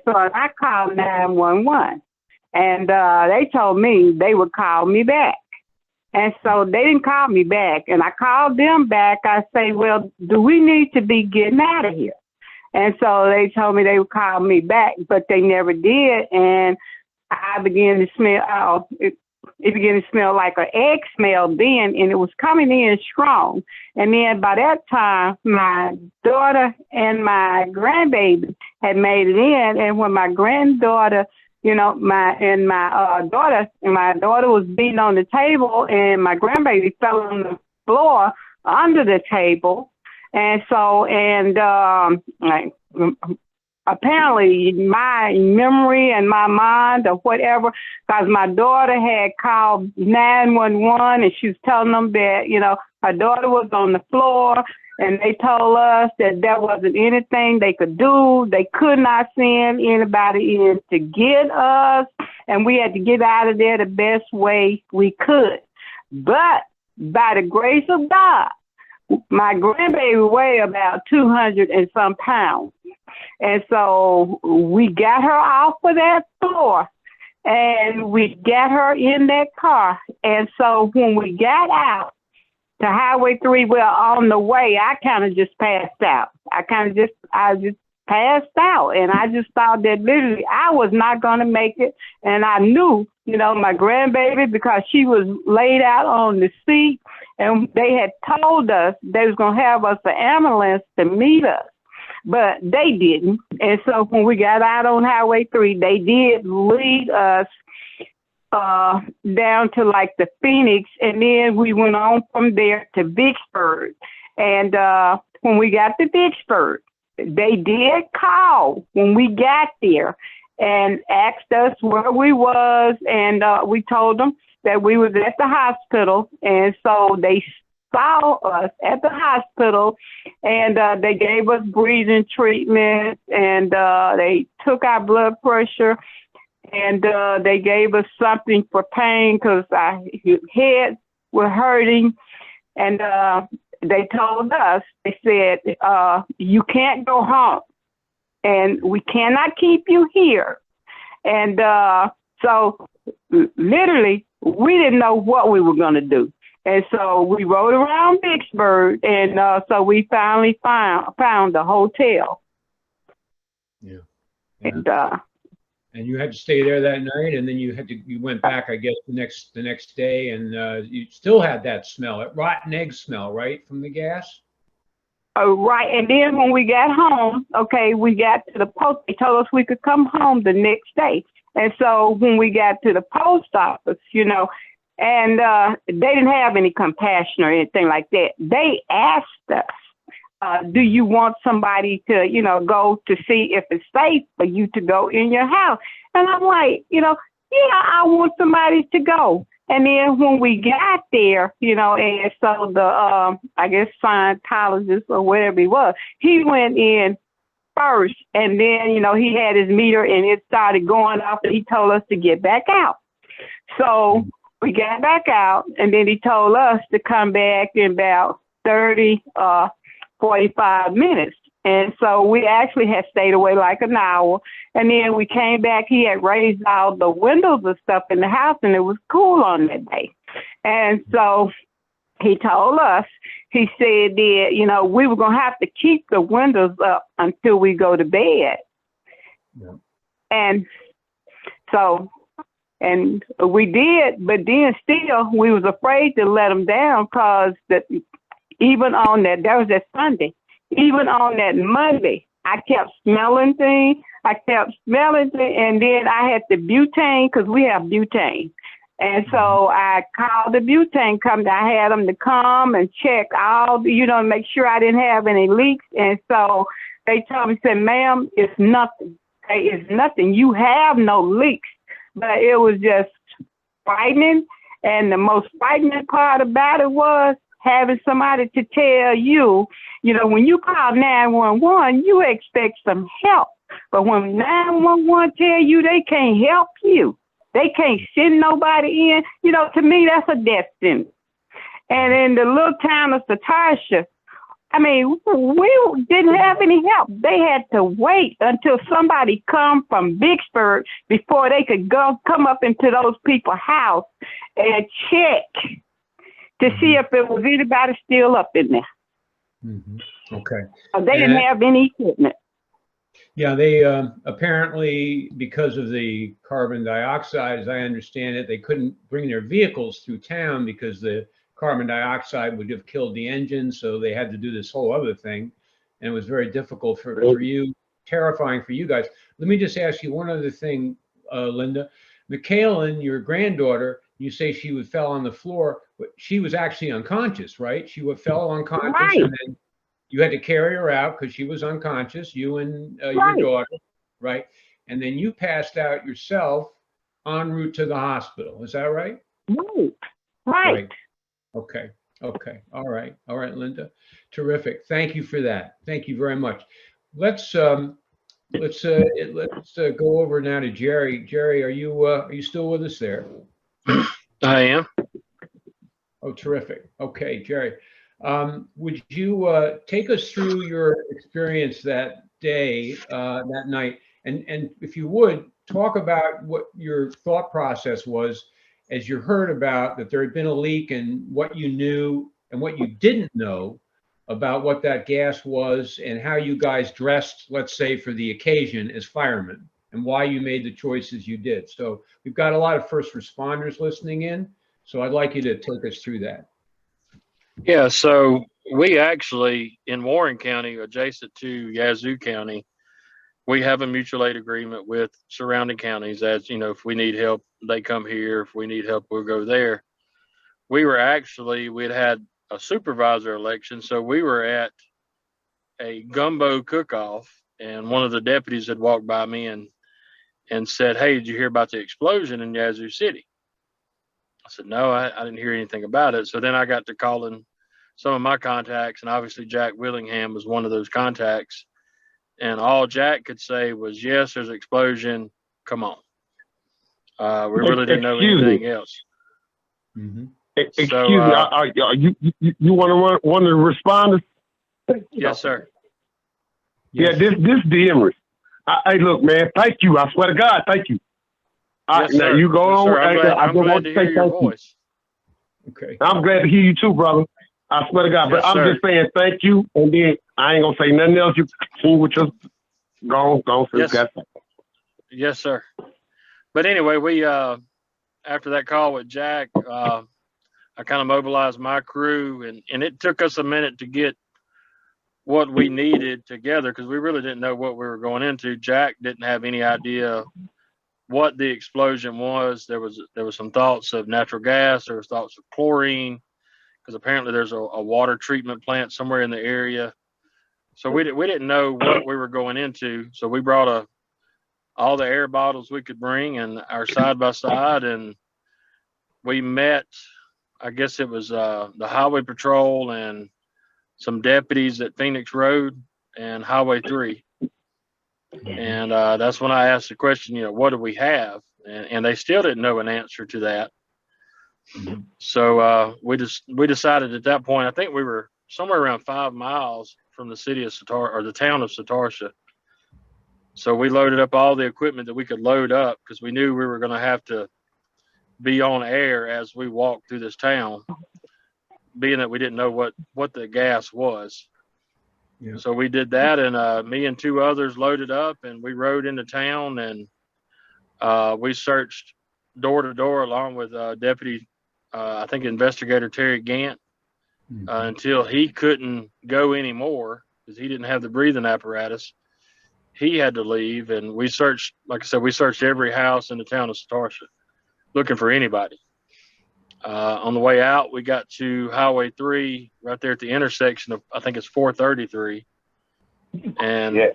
So I called 911, and they told me they would call me back. And so they didn't call me back, and I called them back. I say, well, do we need to be getting out of here? And so they told me they would call me back, but they never did. And I began to smell, it began to smell like an egg smell then, and it was coming in strong. And then by that time, my daughter and my grandbaby had made it in. And when my granddaughter, my daughter was beating on the table, and my grandbaby fell on the floor under the table. And so, apparently my memory and my mind or whatever, because my daughter had called 911, and she was telling them that, her daughter was on the floor, and they told us that there wasn't anything they could do. They could not send anybody in to get us, and we had to get out of there the best way we could. But by the grace of God, my grandbaby weighed about 200 and some pounds. And so we got her off of that floor, and we got her in that car. And so when we got out to Highway 3, well, on the way, I kind of just passed out. I just passed out. And I just thought that literally I was not going to make it. And I knew, my grandbaby, because she was laid out on the seat, and they had told us they was going to have us an ambulance to meet us. But they didn't. And so when we got out on Highway 3, they did lead us down to like the Phoenix, and then we went on from there to Vicksburg. And when we got to Vicksburg, they did call when we got there and asked us where we was, and we told them that we was at the hospital. And so they saw us at the hospital, and they gave us breathing treatment, and they took our blood pressure, and they gave us something for pain because our head was hurting. And they told us, they said, you can't go home, and we cannot keep you here. And so literally, we didn't know what we were going to do. And so we rode around Vicksburg, and so we finally found the hotel. Yeah. And you had to stay there that night, and then you went back, I guess, the next day, and you still had that smell, that rotten egg smell, right, from the gas? Right. And then when we got home, we got to the post. They told us we could come home the next day. And so when we got to the post office, and they didn't have any compassion or anything like that. They asked us, do you want somebody to, go to see if it's safe for you to go in your house? And I'm like, yeah, I want somebody to go. And then when we got there, and so the, I guess, Scientologist or whatever he was, he went in first, and then, he had his meter, and it started going off, and he told us to get back out. So we got back out, and then he told us to come back in about 45 minutes. And so we actually had stayed away like an hour. And then we came back. He had raised all the windows and stuff in the house, and it was cool on that day. And so he told us, he said that, you know, we were going to have to keep the windows up until we go to bed. Yeah. And so, and we did, but then still we was afraid to let them down because even on that was that Sunday, even on that Monday, I kept smelling things. And then I had the butane, because we have butane. And so I called the butane company. I had them to come and check all, you know, make sure I didn't have any leaks. And so they told me, said, ma'am, it's nothing. It's nothing. You have no leaks. But it was just frightening. And the most frightening part about it was having somebody to tell you, you know, when you call 911, you expect some help. But when 911 tell you they can't help you, they can't send nobody in, you know, to me, that's a death sentence. And in the little town of Satartia, I mean, we didn't have any help. They had to wait until somebody come from Vicksburg before they could come up into those people's house and check to see if there was anybody still up in there. Mm-hmm. Okay. They didn't have any equipment. Yeah, they apparently, because of the carbon dioxide, as I understand it, they couldn't bring their vehicles through town because the carbon dioxide would have killed the engine. So they had to do this whole other thing. And it was very difficult for you, terrifying for you guys. Let me just ask you one other thing, Linda. Michaelin, your granddaughter, you say she fell on the floor, but she was actually unconscious, right? She fell unconscious, right. And then you had to carry her out because she was unconscious, you and right. your daughter, right? And then you passed out yourself en route to the hospital. Is that right? Right. Right. Okay. Okay. All right, Linda. Terrific. Thank you for that. Thank you very much. Let's go over now to Jerry. Jerry, are you still with us there? I am. Oh, terrific. Okay, Jerry. Would you take us through your experience that day, that night, and if you would, talk about what your thought process was as you heard about that there had been a leak and what you knew and what you didn't know about what that gas was and how you guys dressed, let's say, for the occasion as firemen and why you made the choices you did. So we've got a lot of first responders listening in, so I'd like you to take us through that. Yeah, so we actually, in Warren County, adjacent to Yazoo County, we have a mutual aid agreement with surrounding counties. As you know, if we need help, they come here. If we need help, we'll go there. We'd had a supervisor election, so we were at a gumbo cook-off, and one of the deputies had walked by me and said, "Hey, did you hear about the explosion in Yazoo City?" I said, "No, I didn't hear anything about it." So then I got to calling some of my contacts, and obviously Jack Willingham was one of those contacts. And all Jack could say was, "Yes, there's an explosion. Come on." We really didn't know anything else. Mm-hmm. Excuse me, you want to respond? Yes, sir. Yeah, this Demoris. Hey, look, man, thank you. I swear to God, thank you. Yes, now sir. you go on. I'm glad to hear your voice. Okay. I'm glad to hear you too, brother. I swear to God. Yes, but I'm just saying thank you, and then I ain't gonna say nothing else. You continue with your go on. Yes, sir. But anyway, we after that call with Jack, I kind of mobilized my crew, and it took us a minute to get what we needed together because we really didn't know what we were going into. Jack didn't have any idea what the explosion was. There was some thoughts of natural gas. There was thoughts of chlorine because apparently there's a water treatment plant somewhere in the area. So we didn't know what we were going into. So we brought all the air bottles we could bring and our side by side, and we met. I guess it was the Highway Patrol and some deputies at Phoenix Road and Highway 3. And that's when I asked the question, what do we have? And they still didn't know an answer to that. So we decided at that point, I think we were somewhere around 5 miles from the city of Satartia, or the town of Satartia. So we loaded up all the equipment that we could load up because we knew we were going to have to be on air as we walked through this town. being that we didn't know what the gas was. Yeah. So we did that, and me and two others loaded up, and we rode into town, and we searched door to door along with Deputy, I think investigator Terry Gant, until he couldn't go anymore because he didn't have the breathing apparatus. He had to leave, and we searched, like I said, we searched every house in the town of Satartia looking for anybody. On the way out, we got to Highway 3 right there at the intersection of, I think it's 433. And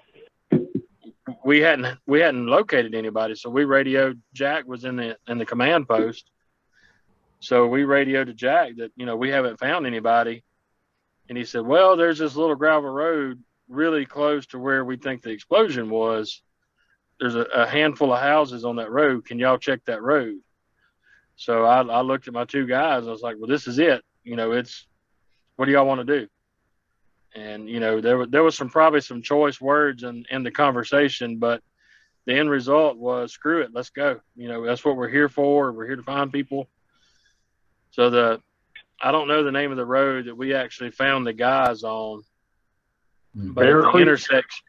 we hadn't located anybody. So we radioed. Jack was in the command post. So we radioed to Jack that, we haven't found anybody. And he said, well, there's this little gravel road really close to where we think the explosion was. There's a handful of houses on that road. Can y'all check that road? So I looked at my two guys. I was like, well, this is it. What do y'all want to do? And, there was probably some choice words in the conversation, but the end result was, screw it, let's go. That's what we're here for. We're here to find people. So I don't know the name of the road that we actually found the guys on, but at the intersection,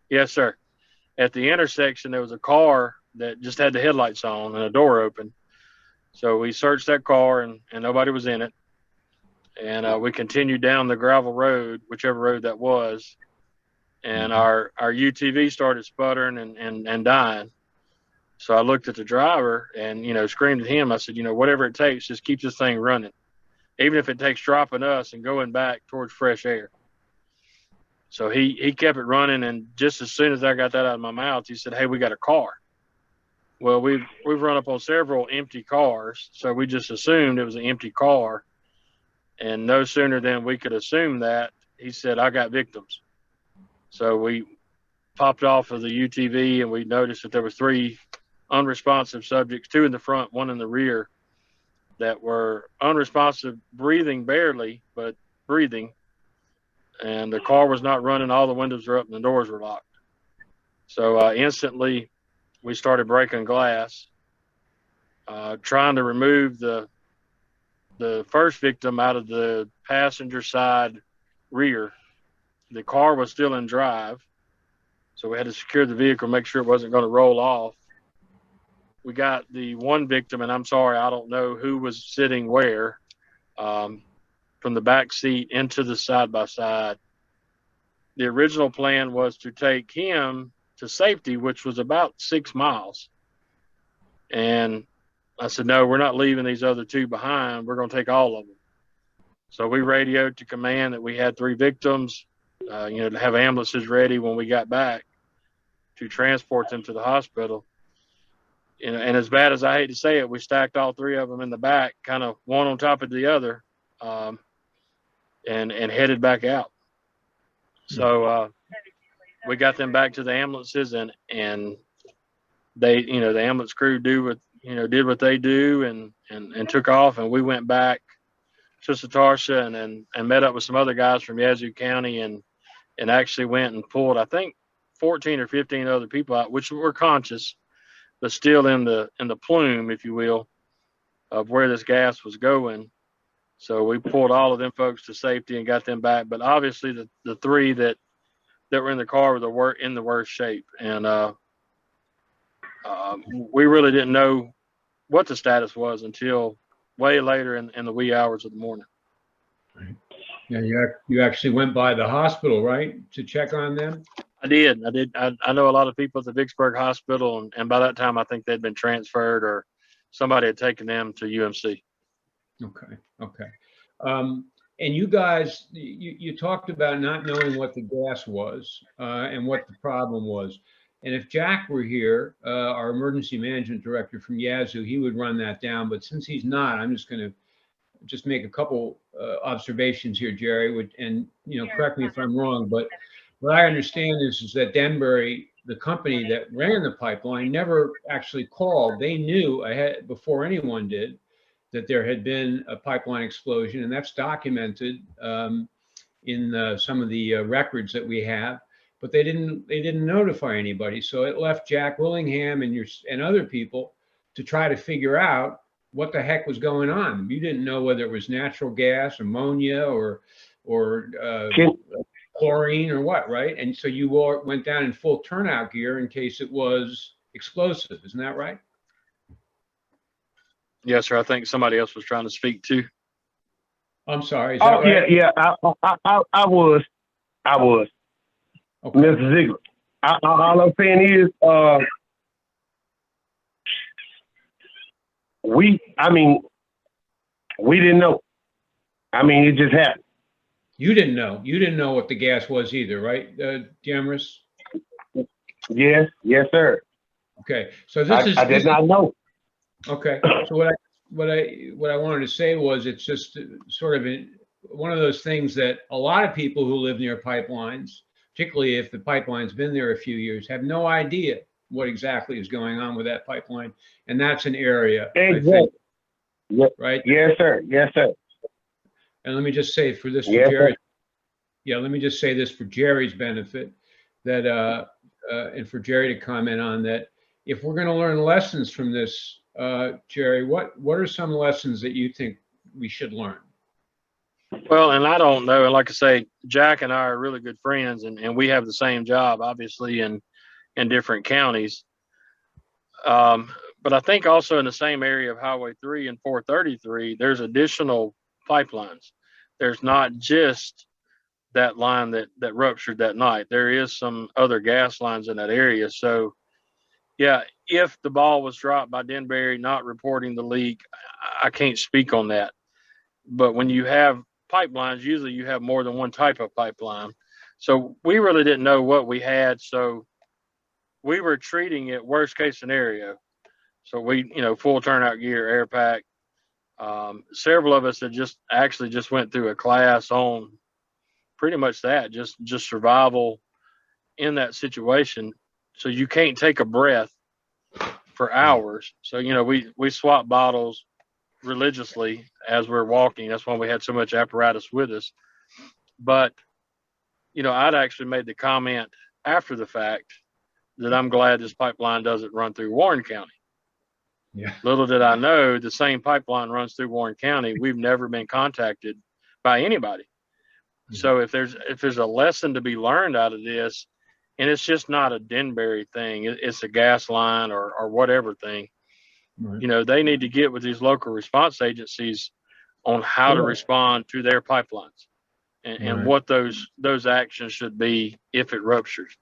yes, sir. At the intersection, there was a car that just had the headlights on and a door open. So we searched that car, and nobody was in it. And we continued down the gravel road, whichever road that was. And our UTV started sputtering and dying. So I looked at the driver and, screamed at him. I said, whatever it takes, just keep this thing running, even if it takes dropping us and going back towards fresh air. So he kept it running. And just as soon as I got that out of my mouth, he said, hey, we got a car. Well, we've run up on several empty cars, so we just assumed it was an empty car. And no sooner than we could assume that, he said, I got victims. So we popped off of the UTV, and we noticed that there were 3 unresponsive subjects, 2 in the front, 1 in the rear, that were unresponsive, breathing barely, but breathing. And the car was not running. All the windows were up and the doors were locked. So instantly, we started breaking glass, trying to remove the first victim out of the passenger side rear. The car was still in drive, so we had to secure the vehicle, make sure it wasn't going to roll off. We got the one victim, and I'm sorry, I don't know who was sitting where, from the back seat into the side-by-side. The original plan was to take him to safety, which was about 6 miles. And I said, no, we're not leaving these other 2 behind. We're going to take all of them. So we radioed to command that we had 3 victims, to have ambulances ready when we got back to transport them to the hospital. And as bad as I hate to say it, we stacked all 3 of them in the back, kind of one on top of the other, and headed back out. So we got them back to the ambulances, and they, the ambulance crew did what they do and took off, and we went back to Satartia and met up with some other guys from Yazoo County and actually went and pulled, I think, 14 or 15 other people out, which were conscious, but still in the plume, if you will, of where this gas was going. So we pulled all of them folks to safety and got them back. But obviously the 3 that were in the car were in the worst shape. And we really didn't know what the status was until way later in the wee hours of the morning. Right. Yeah, you actually went by the hospital, right, to check on them? I did. I know a lot of people at the Vicksburg Hospital, and by that time, I think they'd been transferred or somebody had taken them to UMC. Okay. And you guys, you talked about not knowing what the gas was and what the problem was. And if Jack were here, our emergency management director from Yazoo, he would run that down. But since he's not, I'm just going to make a couple observations here, Jerry, and correct me if I'm wrong, but what I understand is that Denbury, the company that ran the pipeline, never actually called. They knew ahead before anyone did that there had been a pipeline explosion, and that's documented in some of the records that we have. But they didn't notify anybody, so it left Jack Willingham and other people to try to figure out what the heck was going on. You didn't know whether it was natural gas, ammonia, or chlorine or what, right? And so you went down in full turnout gear in case it was explosive. Isn't that right? Yes, sir. I think somebody else was trying to speak too. I'm sorry. Is that right? Yeah. I was. Okay. Mr. Zegart. All I'm saying is, we didn't know. I mean, it just happened. You didn't know. You didn't know what the gas was either, right, Demoris? Yes, sir. Okay. So I did not know. Okay. So what I wanted to say was, it's just sort of one of those things that a lot of people who live near pipelines, particularly if the pipeline's been there a few years, have no idea what exactly is going on with that pipeline. And that's an area, Exactly. I think, Yep. right? Yes, sir. And let me just say for this, Yes, Jerry, let me just say this for Jerry's benefit, that and for Jerry to comment on that. If we're going to learn lessons from this, Jerry, what are some lessons that you think we should learn? Well, and I don't know. And like I say, Jack and I are really good friends, and we have the same job, obviously, in different counties. But I think also in the same area of Highway 3 and 433, there's additional pipelines. There's not just that line that ruptured that night. There is some other gas lines in that area. So, yeah, if the ball was dropped by Denbury not reporting the leak, I can't speak on that. But when you have pipelines, usually you have more than one type of pipeline. So we really didn't know what we had. So we were treating it worst case scenario. So we, full turnout gear, air pack. Several of us had just went through a class on pretty much that, just survival in that situation. So you can't take a breath for hours. So, we swap bottles religiously as we're walking. That's why we had so much apparatus with us. But, I'd actually made the comment after the fact that I'm glad this pipeline doesn't run through Warren County. Yeah. Little did I know the same pipeline runs through Warren County. We've never been contacted by anybody. Mm-hmm. So if there's a lesson to be learned out of this, and it's just not a Denbury thing, it's a gas line or whatever thing, right. They need to get with these local response agencies on how to respond to their pipelines and what those actions should be if it ruptures.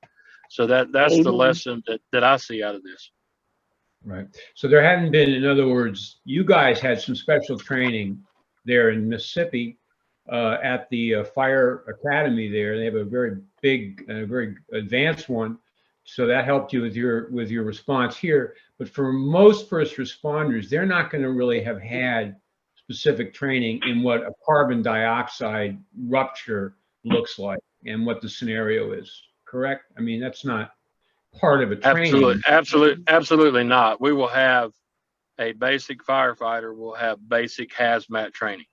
So that's the lesson that I see out of this. Right. So there hadn't been, in other words, you guys had some special training there in Mississippi at the fire academy there. They have a very big, very advanced one. So that helped you with your response here. But for most first responders, they're not going to really have had specific training in what a carbon dioxide rupture looks like and what the scenario is. Correct? I mean, that's not part of a training. Absolutely not. We will have a basic firefighter will have basic hazmat training,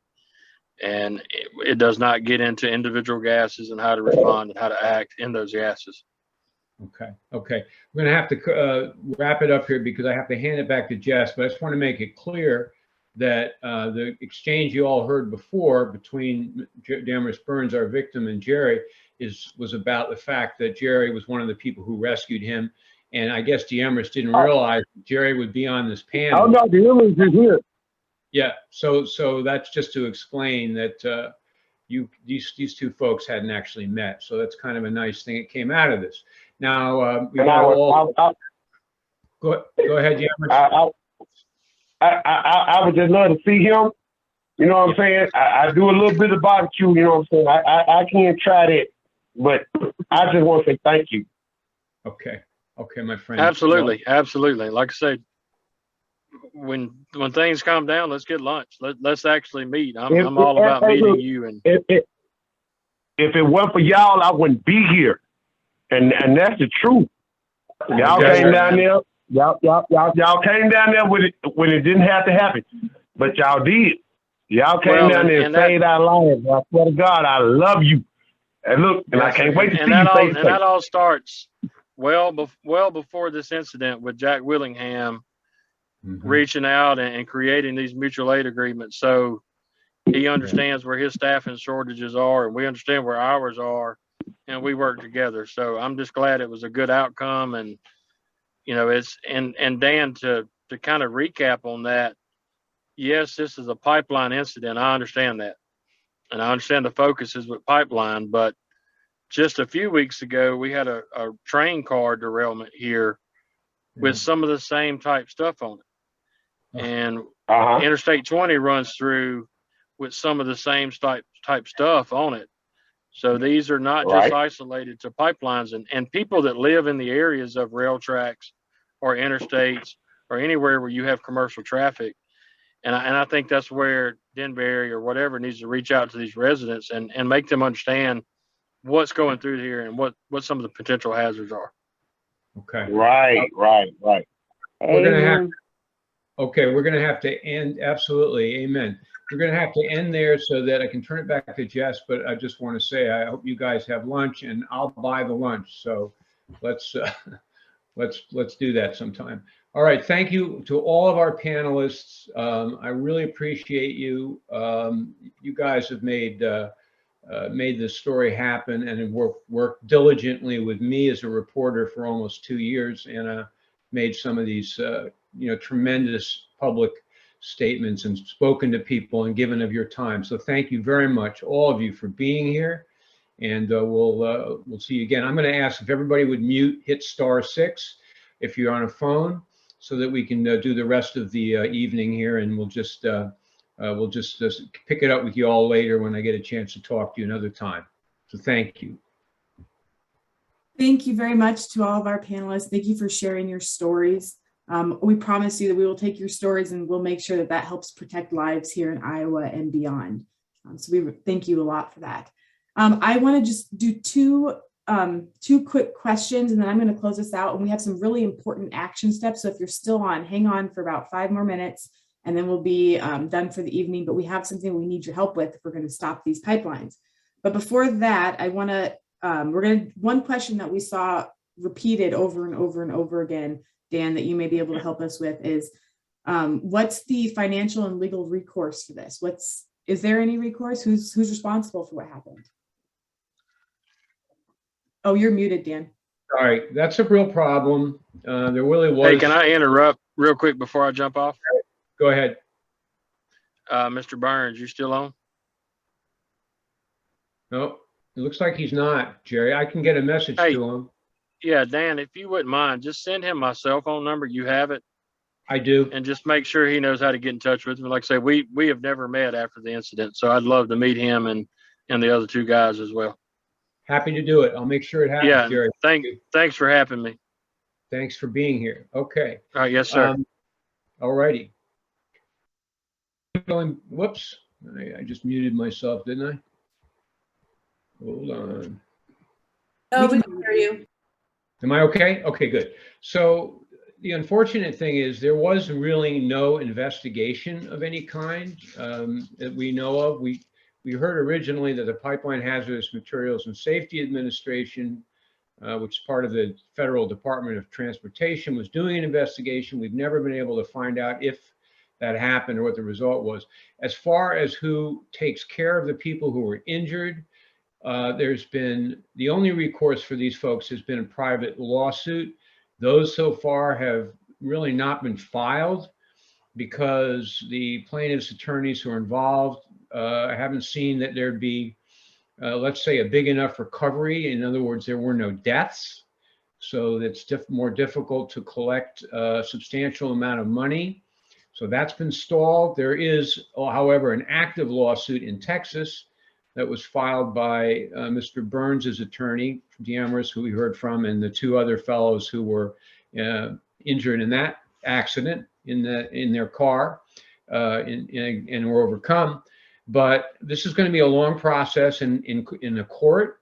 and it does not get into individual gases and how to respond and how to act in those gases. Okay. We're going to have to wrap it up here because I have to hand it back to Jess, but I just want to make it clear that the exchange you all heard before between Demoris Burns, our victim, and Jerry was about the fact that Jerry was one of the people who rescued him. And I guess Demoris didn't realize Jerry would be on this panel. Oh, no, Demoris is here. Yeah. So that's just to explain that these two folks hadn't actually met. So that's kind of a nice thing that came out of this. Now, we got go ahead, Demoris. I would just love to see him. You know what I'm saying? I do a little bit of barbecue, you know what I'm saying? I can't try that. But I just want to say thank you. Okay, my friend. Absolutely. Like I said, when things calm down, let's get lunch. Let's actually meet. I'm all about meeting you. And if it weren't for y'all, I wouldn't be here. And that's the truth. Y'all came down there. Y'all came down there when it didn't have to happen, but y'all did. Y'all came down there and saved our lives. I swear to God, I love you. And look, and I can't wait to see you face to face. And that all starts well before this incident with Jack Willingham reaching out and creating these mutual aid agreements. So he understands where his staffing shortages are, and we understand where ours are, and we work together. So I'm just glad it was a good outcome. And, you know, and Dan, to kind of recap on that, yes, this is a pipeline incident. I understand that. And I understand the focus is with pipeline, but just a few weeks ago, we had a train car derailment here with some of the same type stuff on it. And Interstate 20 runs through with some of the same type stuff on it. So these are not just isolated to pipelines, and people that live in the areas of rail tracks or interstates or anywhere where you have commercial traffic. And I think that's where Denbury or whatever needs to reach out to these residents and make them understand what's going through here and what some of the potential hazards are. Okay. Right. We're going to have, we're going to have to end. Absolutely. Amen. We're going to have to end there so that I can turn it back to Jess, but I just want to say, I hope you guys have lunch and I'll buy the lunch. So let's do that sometime. All right. Thank you to all of our panelists. I really appreciate you. You guys have made this story happen and have worked diligently with me as a reporter for almost 2 years, and made some of these tremendous public statements and spoken to people and given of your time. So thank you very much, all of you, for being here, and we'll see you again. I'm going to ask if everybody would hit *6 if you're on a phone, so that we can do the rest of the evening here, and we'll just pick it up with you all later when I get a chance to talk to you another time. So thank you. Thank you very much to all of our panelists. Thank you for sharing your stories. We promise you that we will take your stories and we'll make sure that helps protect lives here in Iowa and beyond. So we thank you a lot for that. I want to just do two quick questions, and then I'm going to close this out. And we have some really important action steps. So if you're still on, hang on for about 5 more minutes, and then we'll be done for the evening. But we have something we need your help with if we're going to stop these pipelines. But before that, I want to, one question that we saw repeated over and over and over again, Dan, that you may be able to help us with is, what's the financial and legal recourse for this? Is there any recourse? Who's responsible for what happened? Oh, you're muted, Dan. All right, that's a real problem. There really was. Hey, can I interrupt real quick before I jump off? Go ahead. Mr. Burns, you still on? No, it looks like he's not, Jerry. I can get a message to him. Yeah, Dan, if you wouldn't mind, just send him my cell phone number. You have it. I do. And just make sure he knows how to get in touch with me. Like I say, we have never met after the incident, so I'd love to meet him and the other 2 guys as well. Happy to do it. I'll make sure it happens, yeah, Jerry. Thanks for having me. Thanks for being here. Okay. All right, yes, sir. All righty. Whoops. I just muted myself, didn't I? Hold on. Oh, we can hear you. Am I okay? Okay, good. So the unfortunate thing is there was really no investigation of any kind that we know of. We heard originally that the Pipeline Hazardous Materials and Safety Administration, which is part of the Federal Department of Transportation, was doing an investigation. We've never been able to find out if that happened or what the result was. As far as who takes care of the people who were injured, there's been, the only recourse for these folks has been a private lawsuit. Those so far have really not been filed because the plaintiffs' attorneys who are involved haven't seen that there'd be, let's say, a big enough recovery. In other words, there were no deaths. So it's more difficult to collect a substantial amount of money. So that's been stalled. There is, however, an active lawsuit in Texas that was filed by Mr. Burns' attorney, Demoris, who we heard from, and the 2 other fellows who were injured in that accident in their car and were overcome. But this is going to be a long process in the court.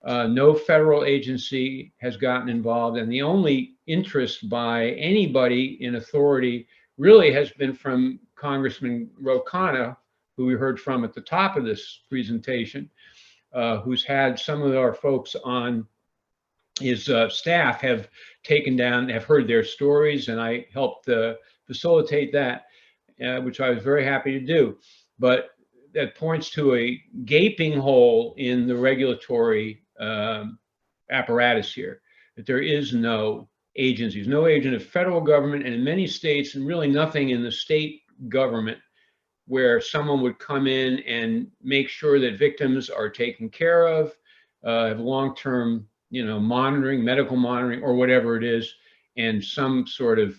No federal agency has gotten involved, and the only interest by anybody in authority really has been from Congressman Ro Khanna, who we heard from at the top of this presentation, who's had some of our folks on his staff have taken down, have heard their stories, and I helped facilitate that, which I was very happy to do. But that points to a gaping hole in the regulatory apparatus here, that there is no agencies, no agent of federal government, and in many states, and really nothing in the state government, where someone would come in and make sure that victims are taken care of, have long-term, monitoring, medical monitoring, or whatever it is, and some sort of,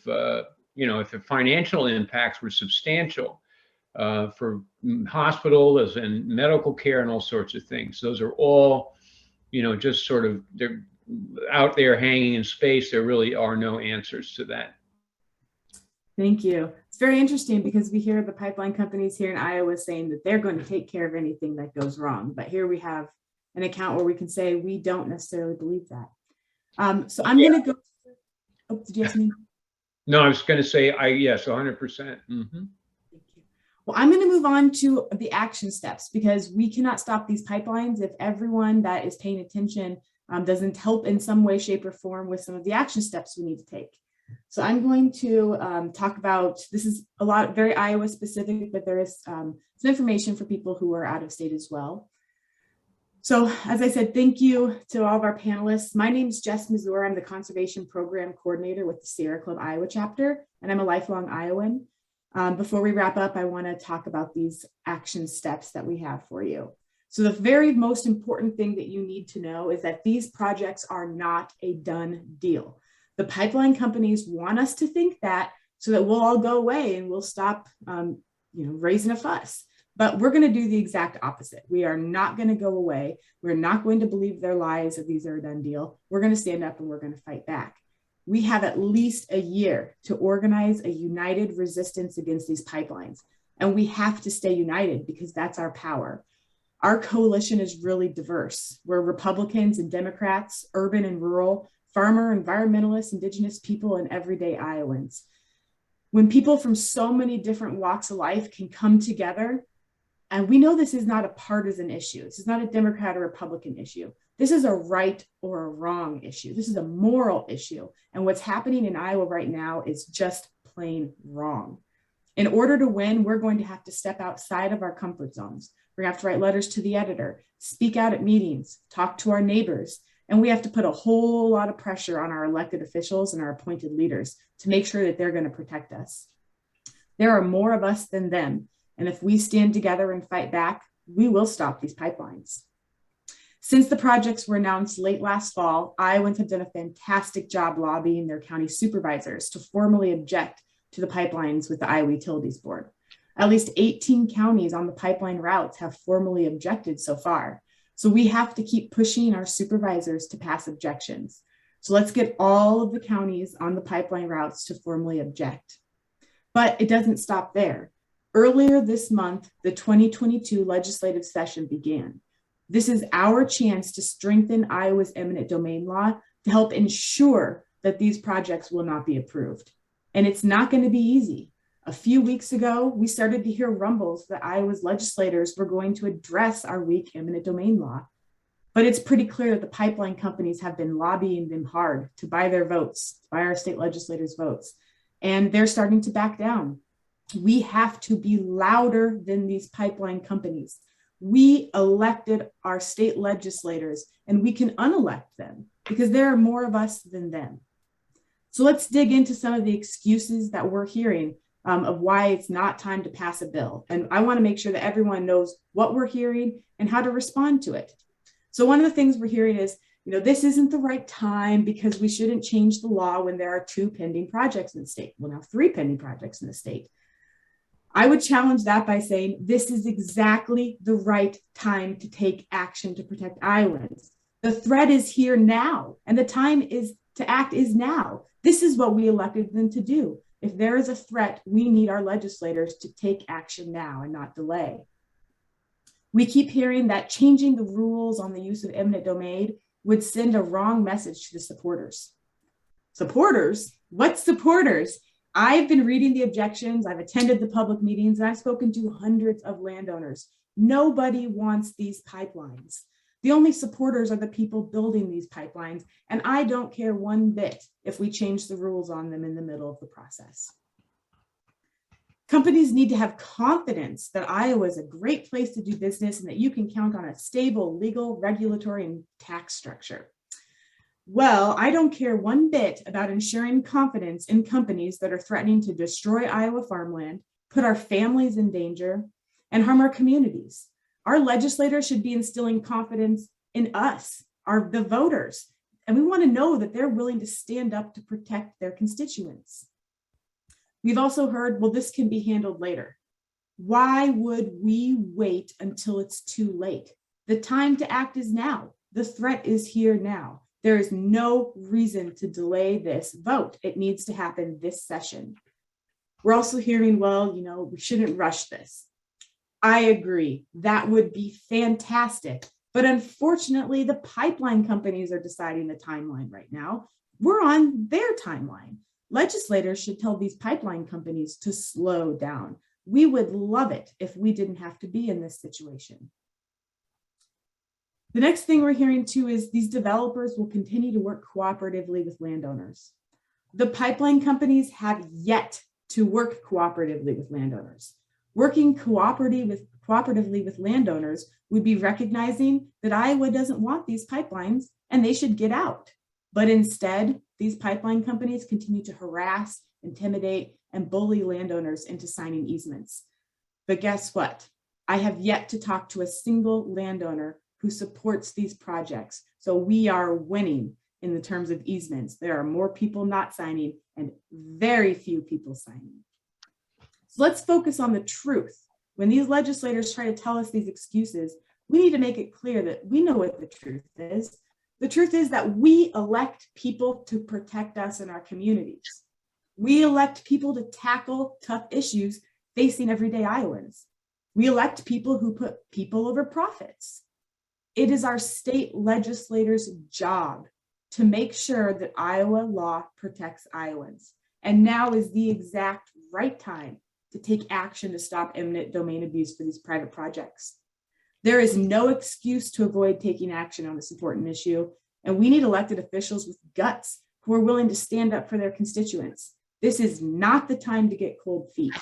if the financial impacts were substantial for hospitals and medical care and all sorts of things. Those are all, just sort of, they're out there hanging in space. There really are no answers to that. Thank you. It's very interesting because we hear the pipeline companies here in Iowa saying that they're going to take care of anything that goes wrong. But here we have an account where we can say we don't necessarily believe that. So I'm going to go. Oh, did you ask me? No, I was going to say, yes, 100%. Mm-hmm. Thank you. Well, I'm going to move on to the action steps because we cannot stop these pipelines if everyone that is paying attention doesn't help in some way, shape, or form with some of the action steps we need to take. So I'm going to talk about, this is a lot, very Iowa specific, but there is some information for people who are out of state as well. So as I said, thank you to all of our panelists. My name is Jess Mazur. I'm the Conservation Program Coordinator with the Sierra Club Iowa chapter, and I'm a lifelong Iowan. Before we wrap up, I want to talk about these action steps that we have for you. So the very most important thing that you need to know is that these projects are not a done deal. The pipeline companies want us to think that so that we'll all go away and we'll stop raising a fuss. But we're going to do the exact opposite. We are not going to go away. We're not going to believe their lies that these are a done deal. We're going to stand up and we're going to fight back. We have at least a year to organize a united resistance against these pipelines. And we have to stay united because that's our power. Our coalition is really diverse. We're Republicans and Democrats, urban and rural, farmer, environmentalists, Indigenous people, and everyday Iowans. When people from so many different walks of life can come together, and we know this is not a partisan issue. This is not a Democrat or Republican issue. This is a right or a wrong issue. This is a moral issue. And what's happening in Iowa right now is just plain wrong. In order to win, we're going to have to step outside of our comfort zones. We're going to have to write letters to the editor, speak out at meetings, talk to our neighbors, and we have to put a whole lot of pressure on our elected officials and our appointed leaders to make sure that they're going to protect us. There are more of us than them. And if we stand together and fight back, we will stop these pipelines. Since the projects were announced late last fall, Iowans have done a fantastic job lobbying their county supervisors to formally object to the pipelines with the Iowa Utilities Board. At least 18 counties on the pipeline routes have formally objected so far. So we have to keep pushing our supervisors to pass objections. So let's get all of the counties on the pipeline routes to formally object. But it doesn't stop there. Earlier this month, the 2022 legislative session began. This is our chance to strengthen Iowa's eminent domain law to help ensure that these projects will not be approved. And it's not going to be easy. A few weeks ago, we started to hear rumbles that Iowa's legislators were going to address our weak eminent domain law. But it's pretty clear that the pipeline companies have been lobbying them hard to buy their votes, to buy our state legislators' votes, and they're starting to back down. We have to be louder than these pipeline companies. We elected our state legislators and we can unelect them because there are more of us than them. So let's dig into some of the excuses that we're hearing of why it's not time to pass a bill. And I want to make sure that everyone knows what we're hearing and how to respond to it. So one of the things we're hearing is, this isn't the right time because we shouldn't change the law when there are 2 pending projects in the state. We'll have 3 pending projects in the state. I would challenge that by saying this is exactly the right time to take action to protect Iowans. The threat is here now, and the time to act is now. This is what we elected them to do. If there is a threat, we need our legislators to take action now and not delay. We keep hearing that changing the rules on the use of eminent domain would send a wrong message to the supporters. Supporters? What supporters? I've been reading the objections, I've attended the public meetings, and I've spoken to hundreds of landowners. Nobody wants these pipelines. The only supporters are the people building these pipelines, and I don't care one bit if we change the rules on them in the middle of the process. Companies need to have confidence that Iowa is a great place to do business and that you can count on a stable legal, regulatory, and tax structure. Well, I don't care one bit about ensuring confidence in companies that are threatening to destroy Iowa farmland, put our families in danger, and harm our communities. Our legislators should be instilling confidence in us, the voters, and we want to know that they're willing to stand up to protect their constituents. We've also heard, well, this can be handled later. Why would we wait until it's too late? The time to act is now. The threat is here now. There is no reason to delay this vote. It needs to happen this session. We're also hearing, well, we shouldn't rush this. I agree. That would be fantastic. But unfortunately, the pipeline companies are deciding the timeline right now. We're on their timeline. Legislators should tell these pipeline companies to slow down. We would love it if we didn't have to be in this situation. The next thing we're hearing too is these developers will continue to work cooperatively with landowners. The pipeline companies have yet to work cooperatively with landowners. Working cooperatively with landowners would be recognizing that Iowa doesn't want these pipelines and they should get out. But instead, these pipeline companies continue to harass, intimidate, and bully landowners into signing easements. But guess what? I have yet to talk to a single landowner who supports these projects. So we are winning in the terms of easements. There are more people not signing and very few people signing. So let's focus on the truth. When these legislators try to tell us these excuses, we need to make it clear that we know what the truth is. The truth is that we elect people to protect us in our communities. We elect people to tackle tough issues facing everyday Iowans. We elect people who put people over profits. It is our state legislators' job to make sure that Iowa law protects Iowans. And now is the exact right time to take action to stop eminent domain abuse for these private projects. There is no excuse to avoid taking action on this important issue, and we need elected officials with guts who are willing to stand up for their constituents. This is not the time to get cold feet.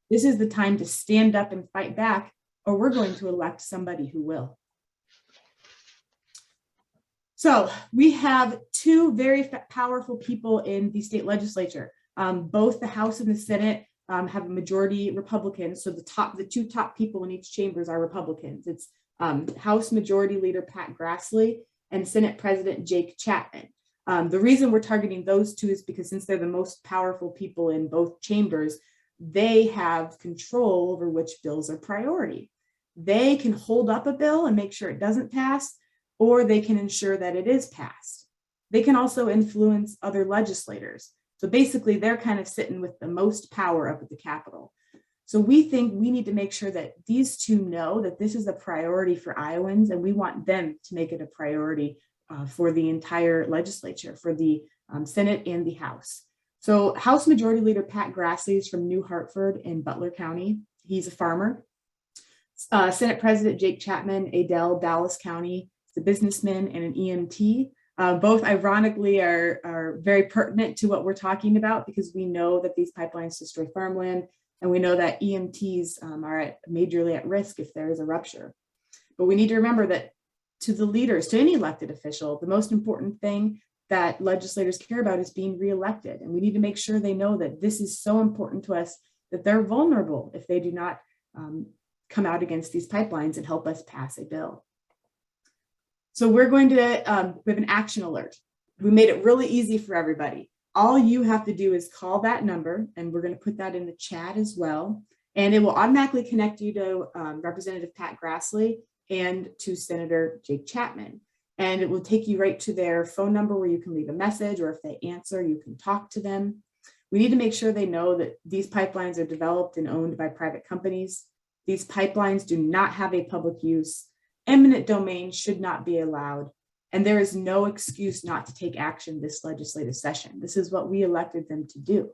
This is the time to stand up and fight back, or we're going to elect somebody who will. So we have two very powerful people in the state legislature. Both the House and the Senate have a majority Republicans. So the two top people in each chambers are Republicans. It's House Majority Leader Pat Grassley and Senate President Jake Chapman. The reason we're targeting those two is because since they're the most powerful people in both chambers, they have control over which bills are priority. They can hold up a bill and make sure it doesn't pass, or they can ensure that it is passed. They can also influence other legislators. So basically, they're kind of sitting with the most power up at the Capitol. So we think we need to make sure that these two know that this is a priority for Iowans, and we want them to make it a priority for the entire legislature, for the Senate and the House. So House Majority Leader Pat Grassley is from New Hartford in Butler County. He's a farmer. Senate President Jake Chapman, Adel, Dallas County, is a businessman and an EMT. Both ironically are very pertinent to what we're talking about because we know that these pipelines destroy farmland, and we know that EMTs are majorly at risk if there is a rupture. But we need to remember that to the leaders, to any elected official, the most important thing that legislators care about is being reelected. And we need to make sure they know that this is so important to us that they're vulnerable if they do not come out against these pipelines and help us pass a bill. So we're going to, we have an action alert. We made it really easy for everybody. All you have to do is call that number, and we're going to put that in the chat as well. And it will automatically connect you to Representative Pat Grassley and to Senator Jake Chapman. And it will take you right to their phone number where you can leave a message, or if they answer, you can talk to them. We need to make sure they know that these pipelines are developed and owned by private companies. These pipelines do not have a public use. Eminent domain should not be allowed. And there is no excuse not to take action this legislative session. This is what we elected them to do.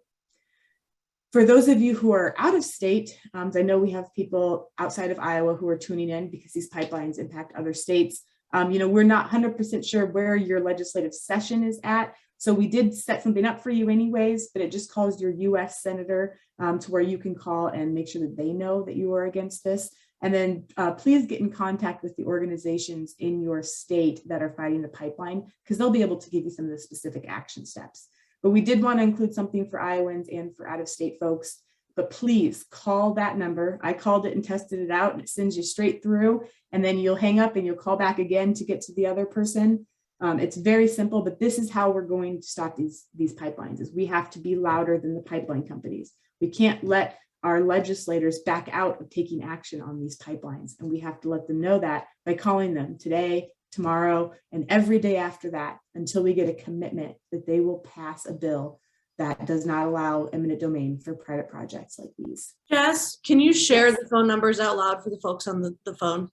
For those of you who are out of state, I know we have people outside of Iowa who are tuning in because these pipelines impact other states. We're not 100% sure where your legislative session is at. So we did set something up for you anyways, but it just calls your US senator to where you can call and make sure that they know that you are against this. And then please get in contact with the organizations in your state that are fighting the pipeline, because they'll be able to give you some of the specific action steps. But we did want to include something for Iowans and for out-of-state folks. But please call that number. I called it and tested it out, and it sends you straight through. And then you'll hang up and you'll call back again to get to the other person. It's very simple, but this is how we're going to stop these pipelines, is we have to be louder than the pipeline companies. We can't let our legislators back out of taking action on these pipelines. And we have to let them know that by calling them today, tomorrow, and every day after that, until we get a commitment that they will pass a bill that does not allow eminent domain for private projects like these. Jess, can you share the phone numbers out loud for the folks on the phone?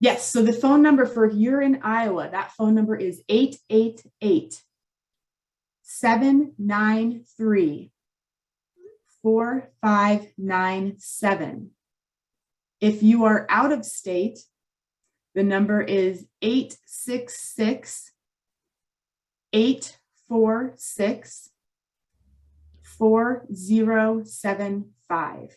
Yes, so the phone number for if you're in Iowa, that phone number is 888-793-4597. If you are out of state, the number is 866-846-4075.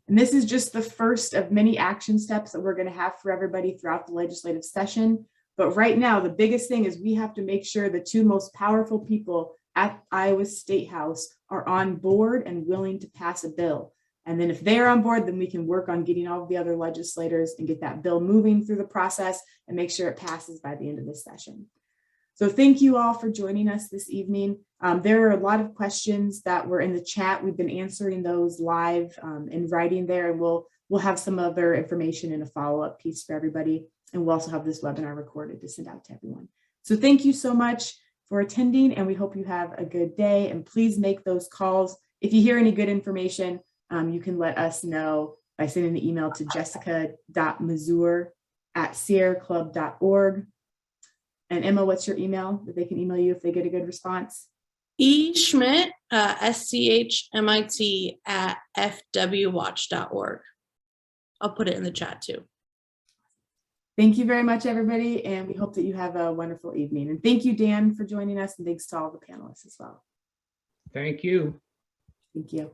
And this is just the first of many action steps that we're going to have for everybody throughout the legislative session. But right now, the biggest thing is we have to make sure the two most powerful people at Iowa State House are on board and willing to pass a bill. And then if they're on board, then we can work on getting all of the other legislators and get that bill moving through the process and make sure it passes by the end of this session. So thank you all for joining us this evening. There are a lot of questions that were in the chat. We've been answering those live in writing there, and we'll have some other information in a follow-up piece for everybody. And we'll also have this webinar recorded to send out to everyone. So thank you so much for attending, and we hope you have a good day. And please make those calls. If you hear any good information, you can let us know by sending an email to jessica.mazur@sierraclub.org. And Emma, what's your email that they can email you if they get a good response? eschmidt, SCHMIT @fwwatch.org. I'll put it in the chat too. Thank you very much, everybody. And we hope that you have a wonderful evening. And thank you, Dan, for joining us. And thanks to all the panelists as well. Thank you. Thank you.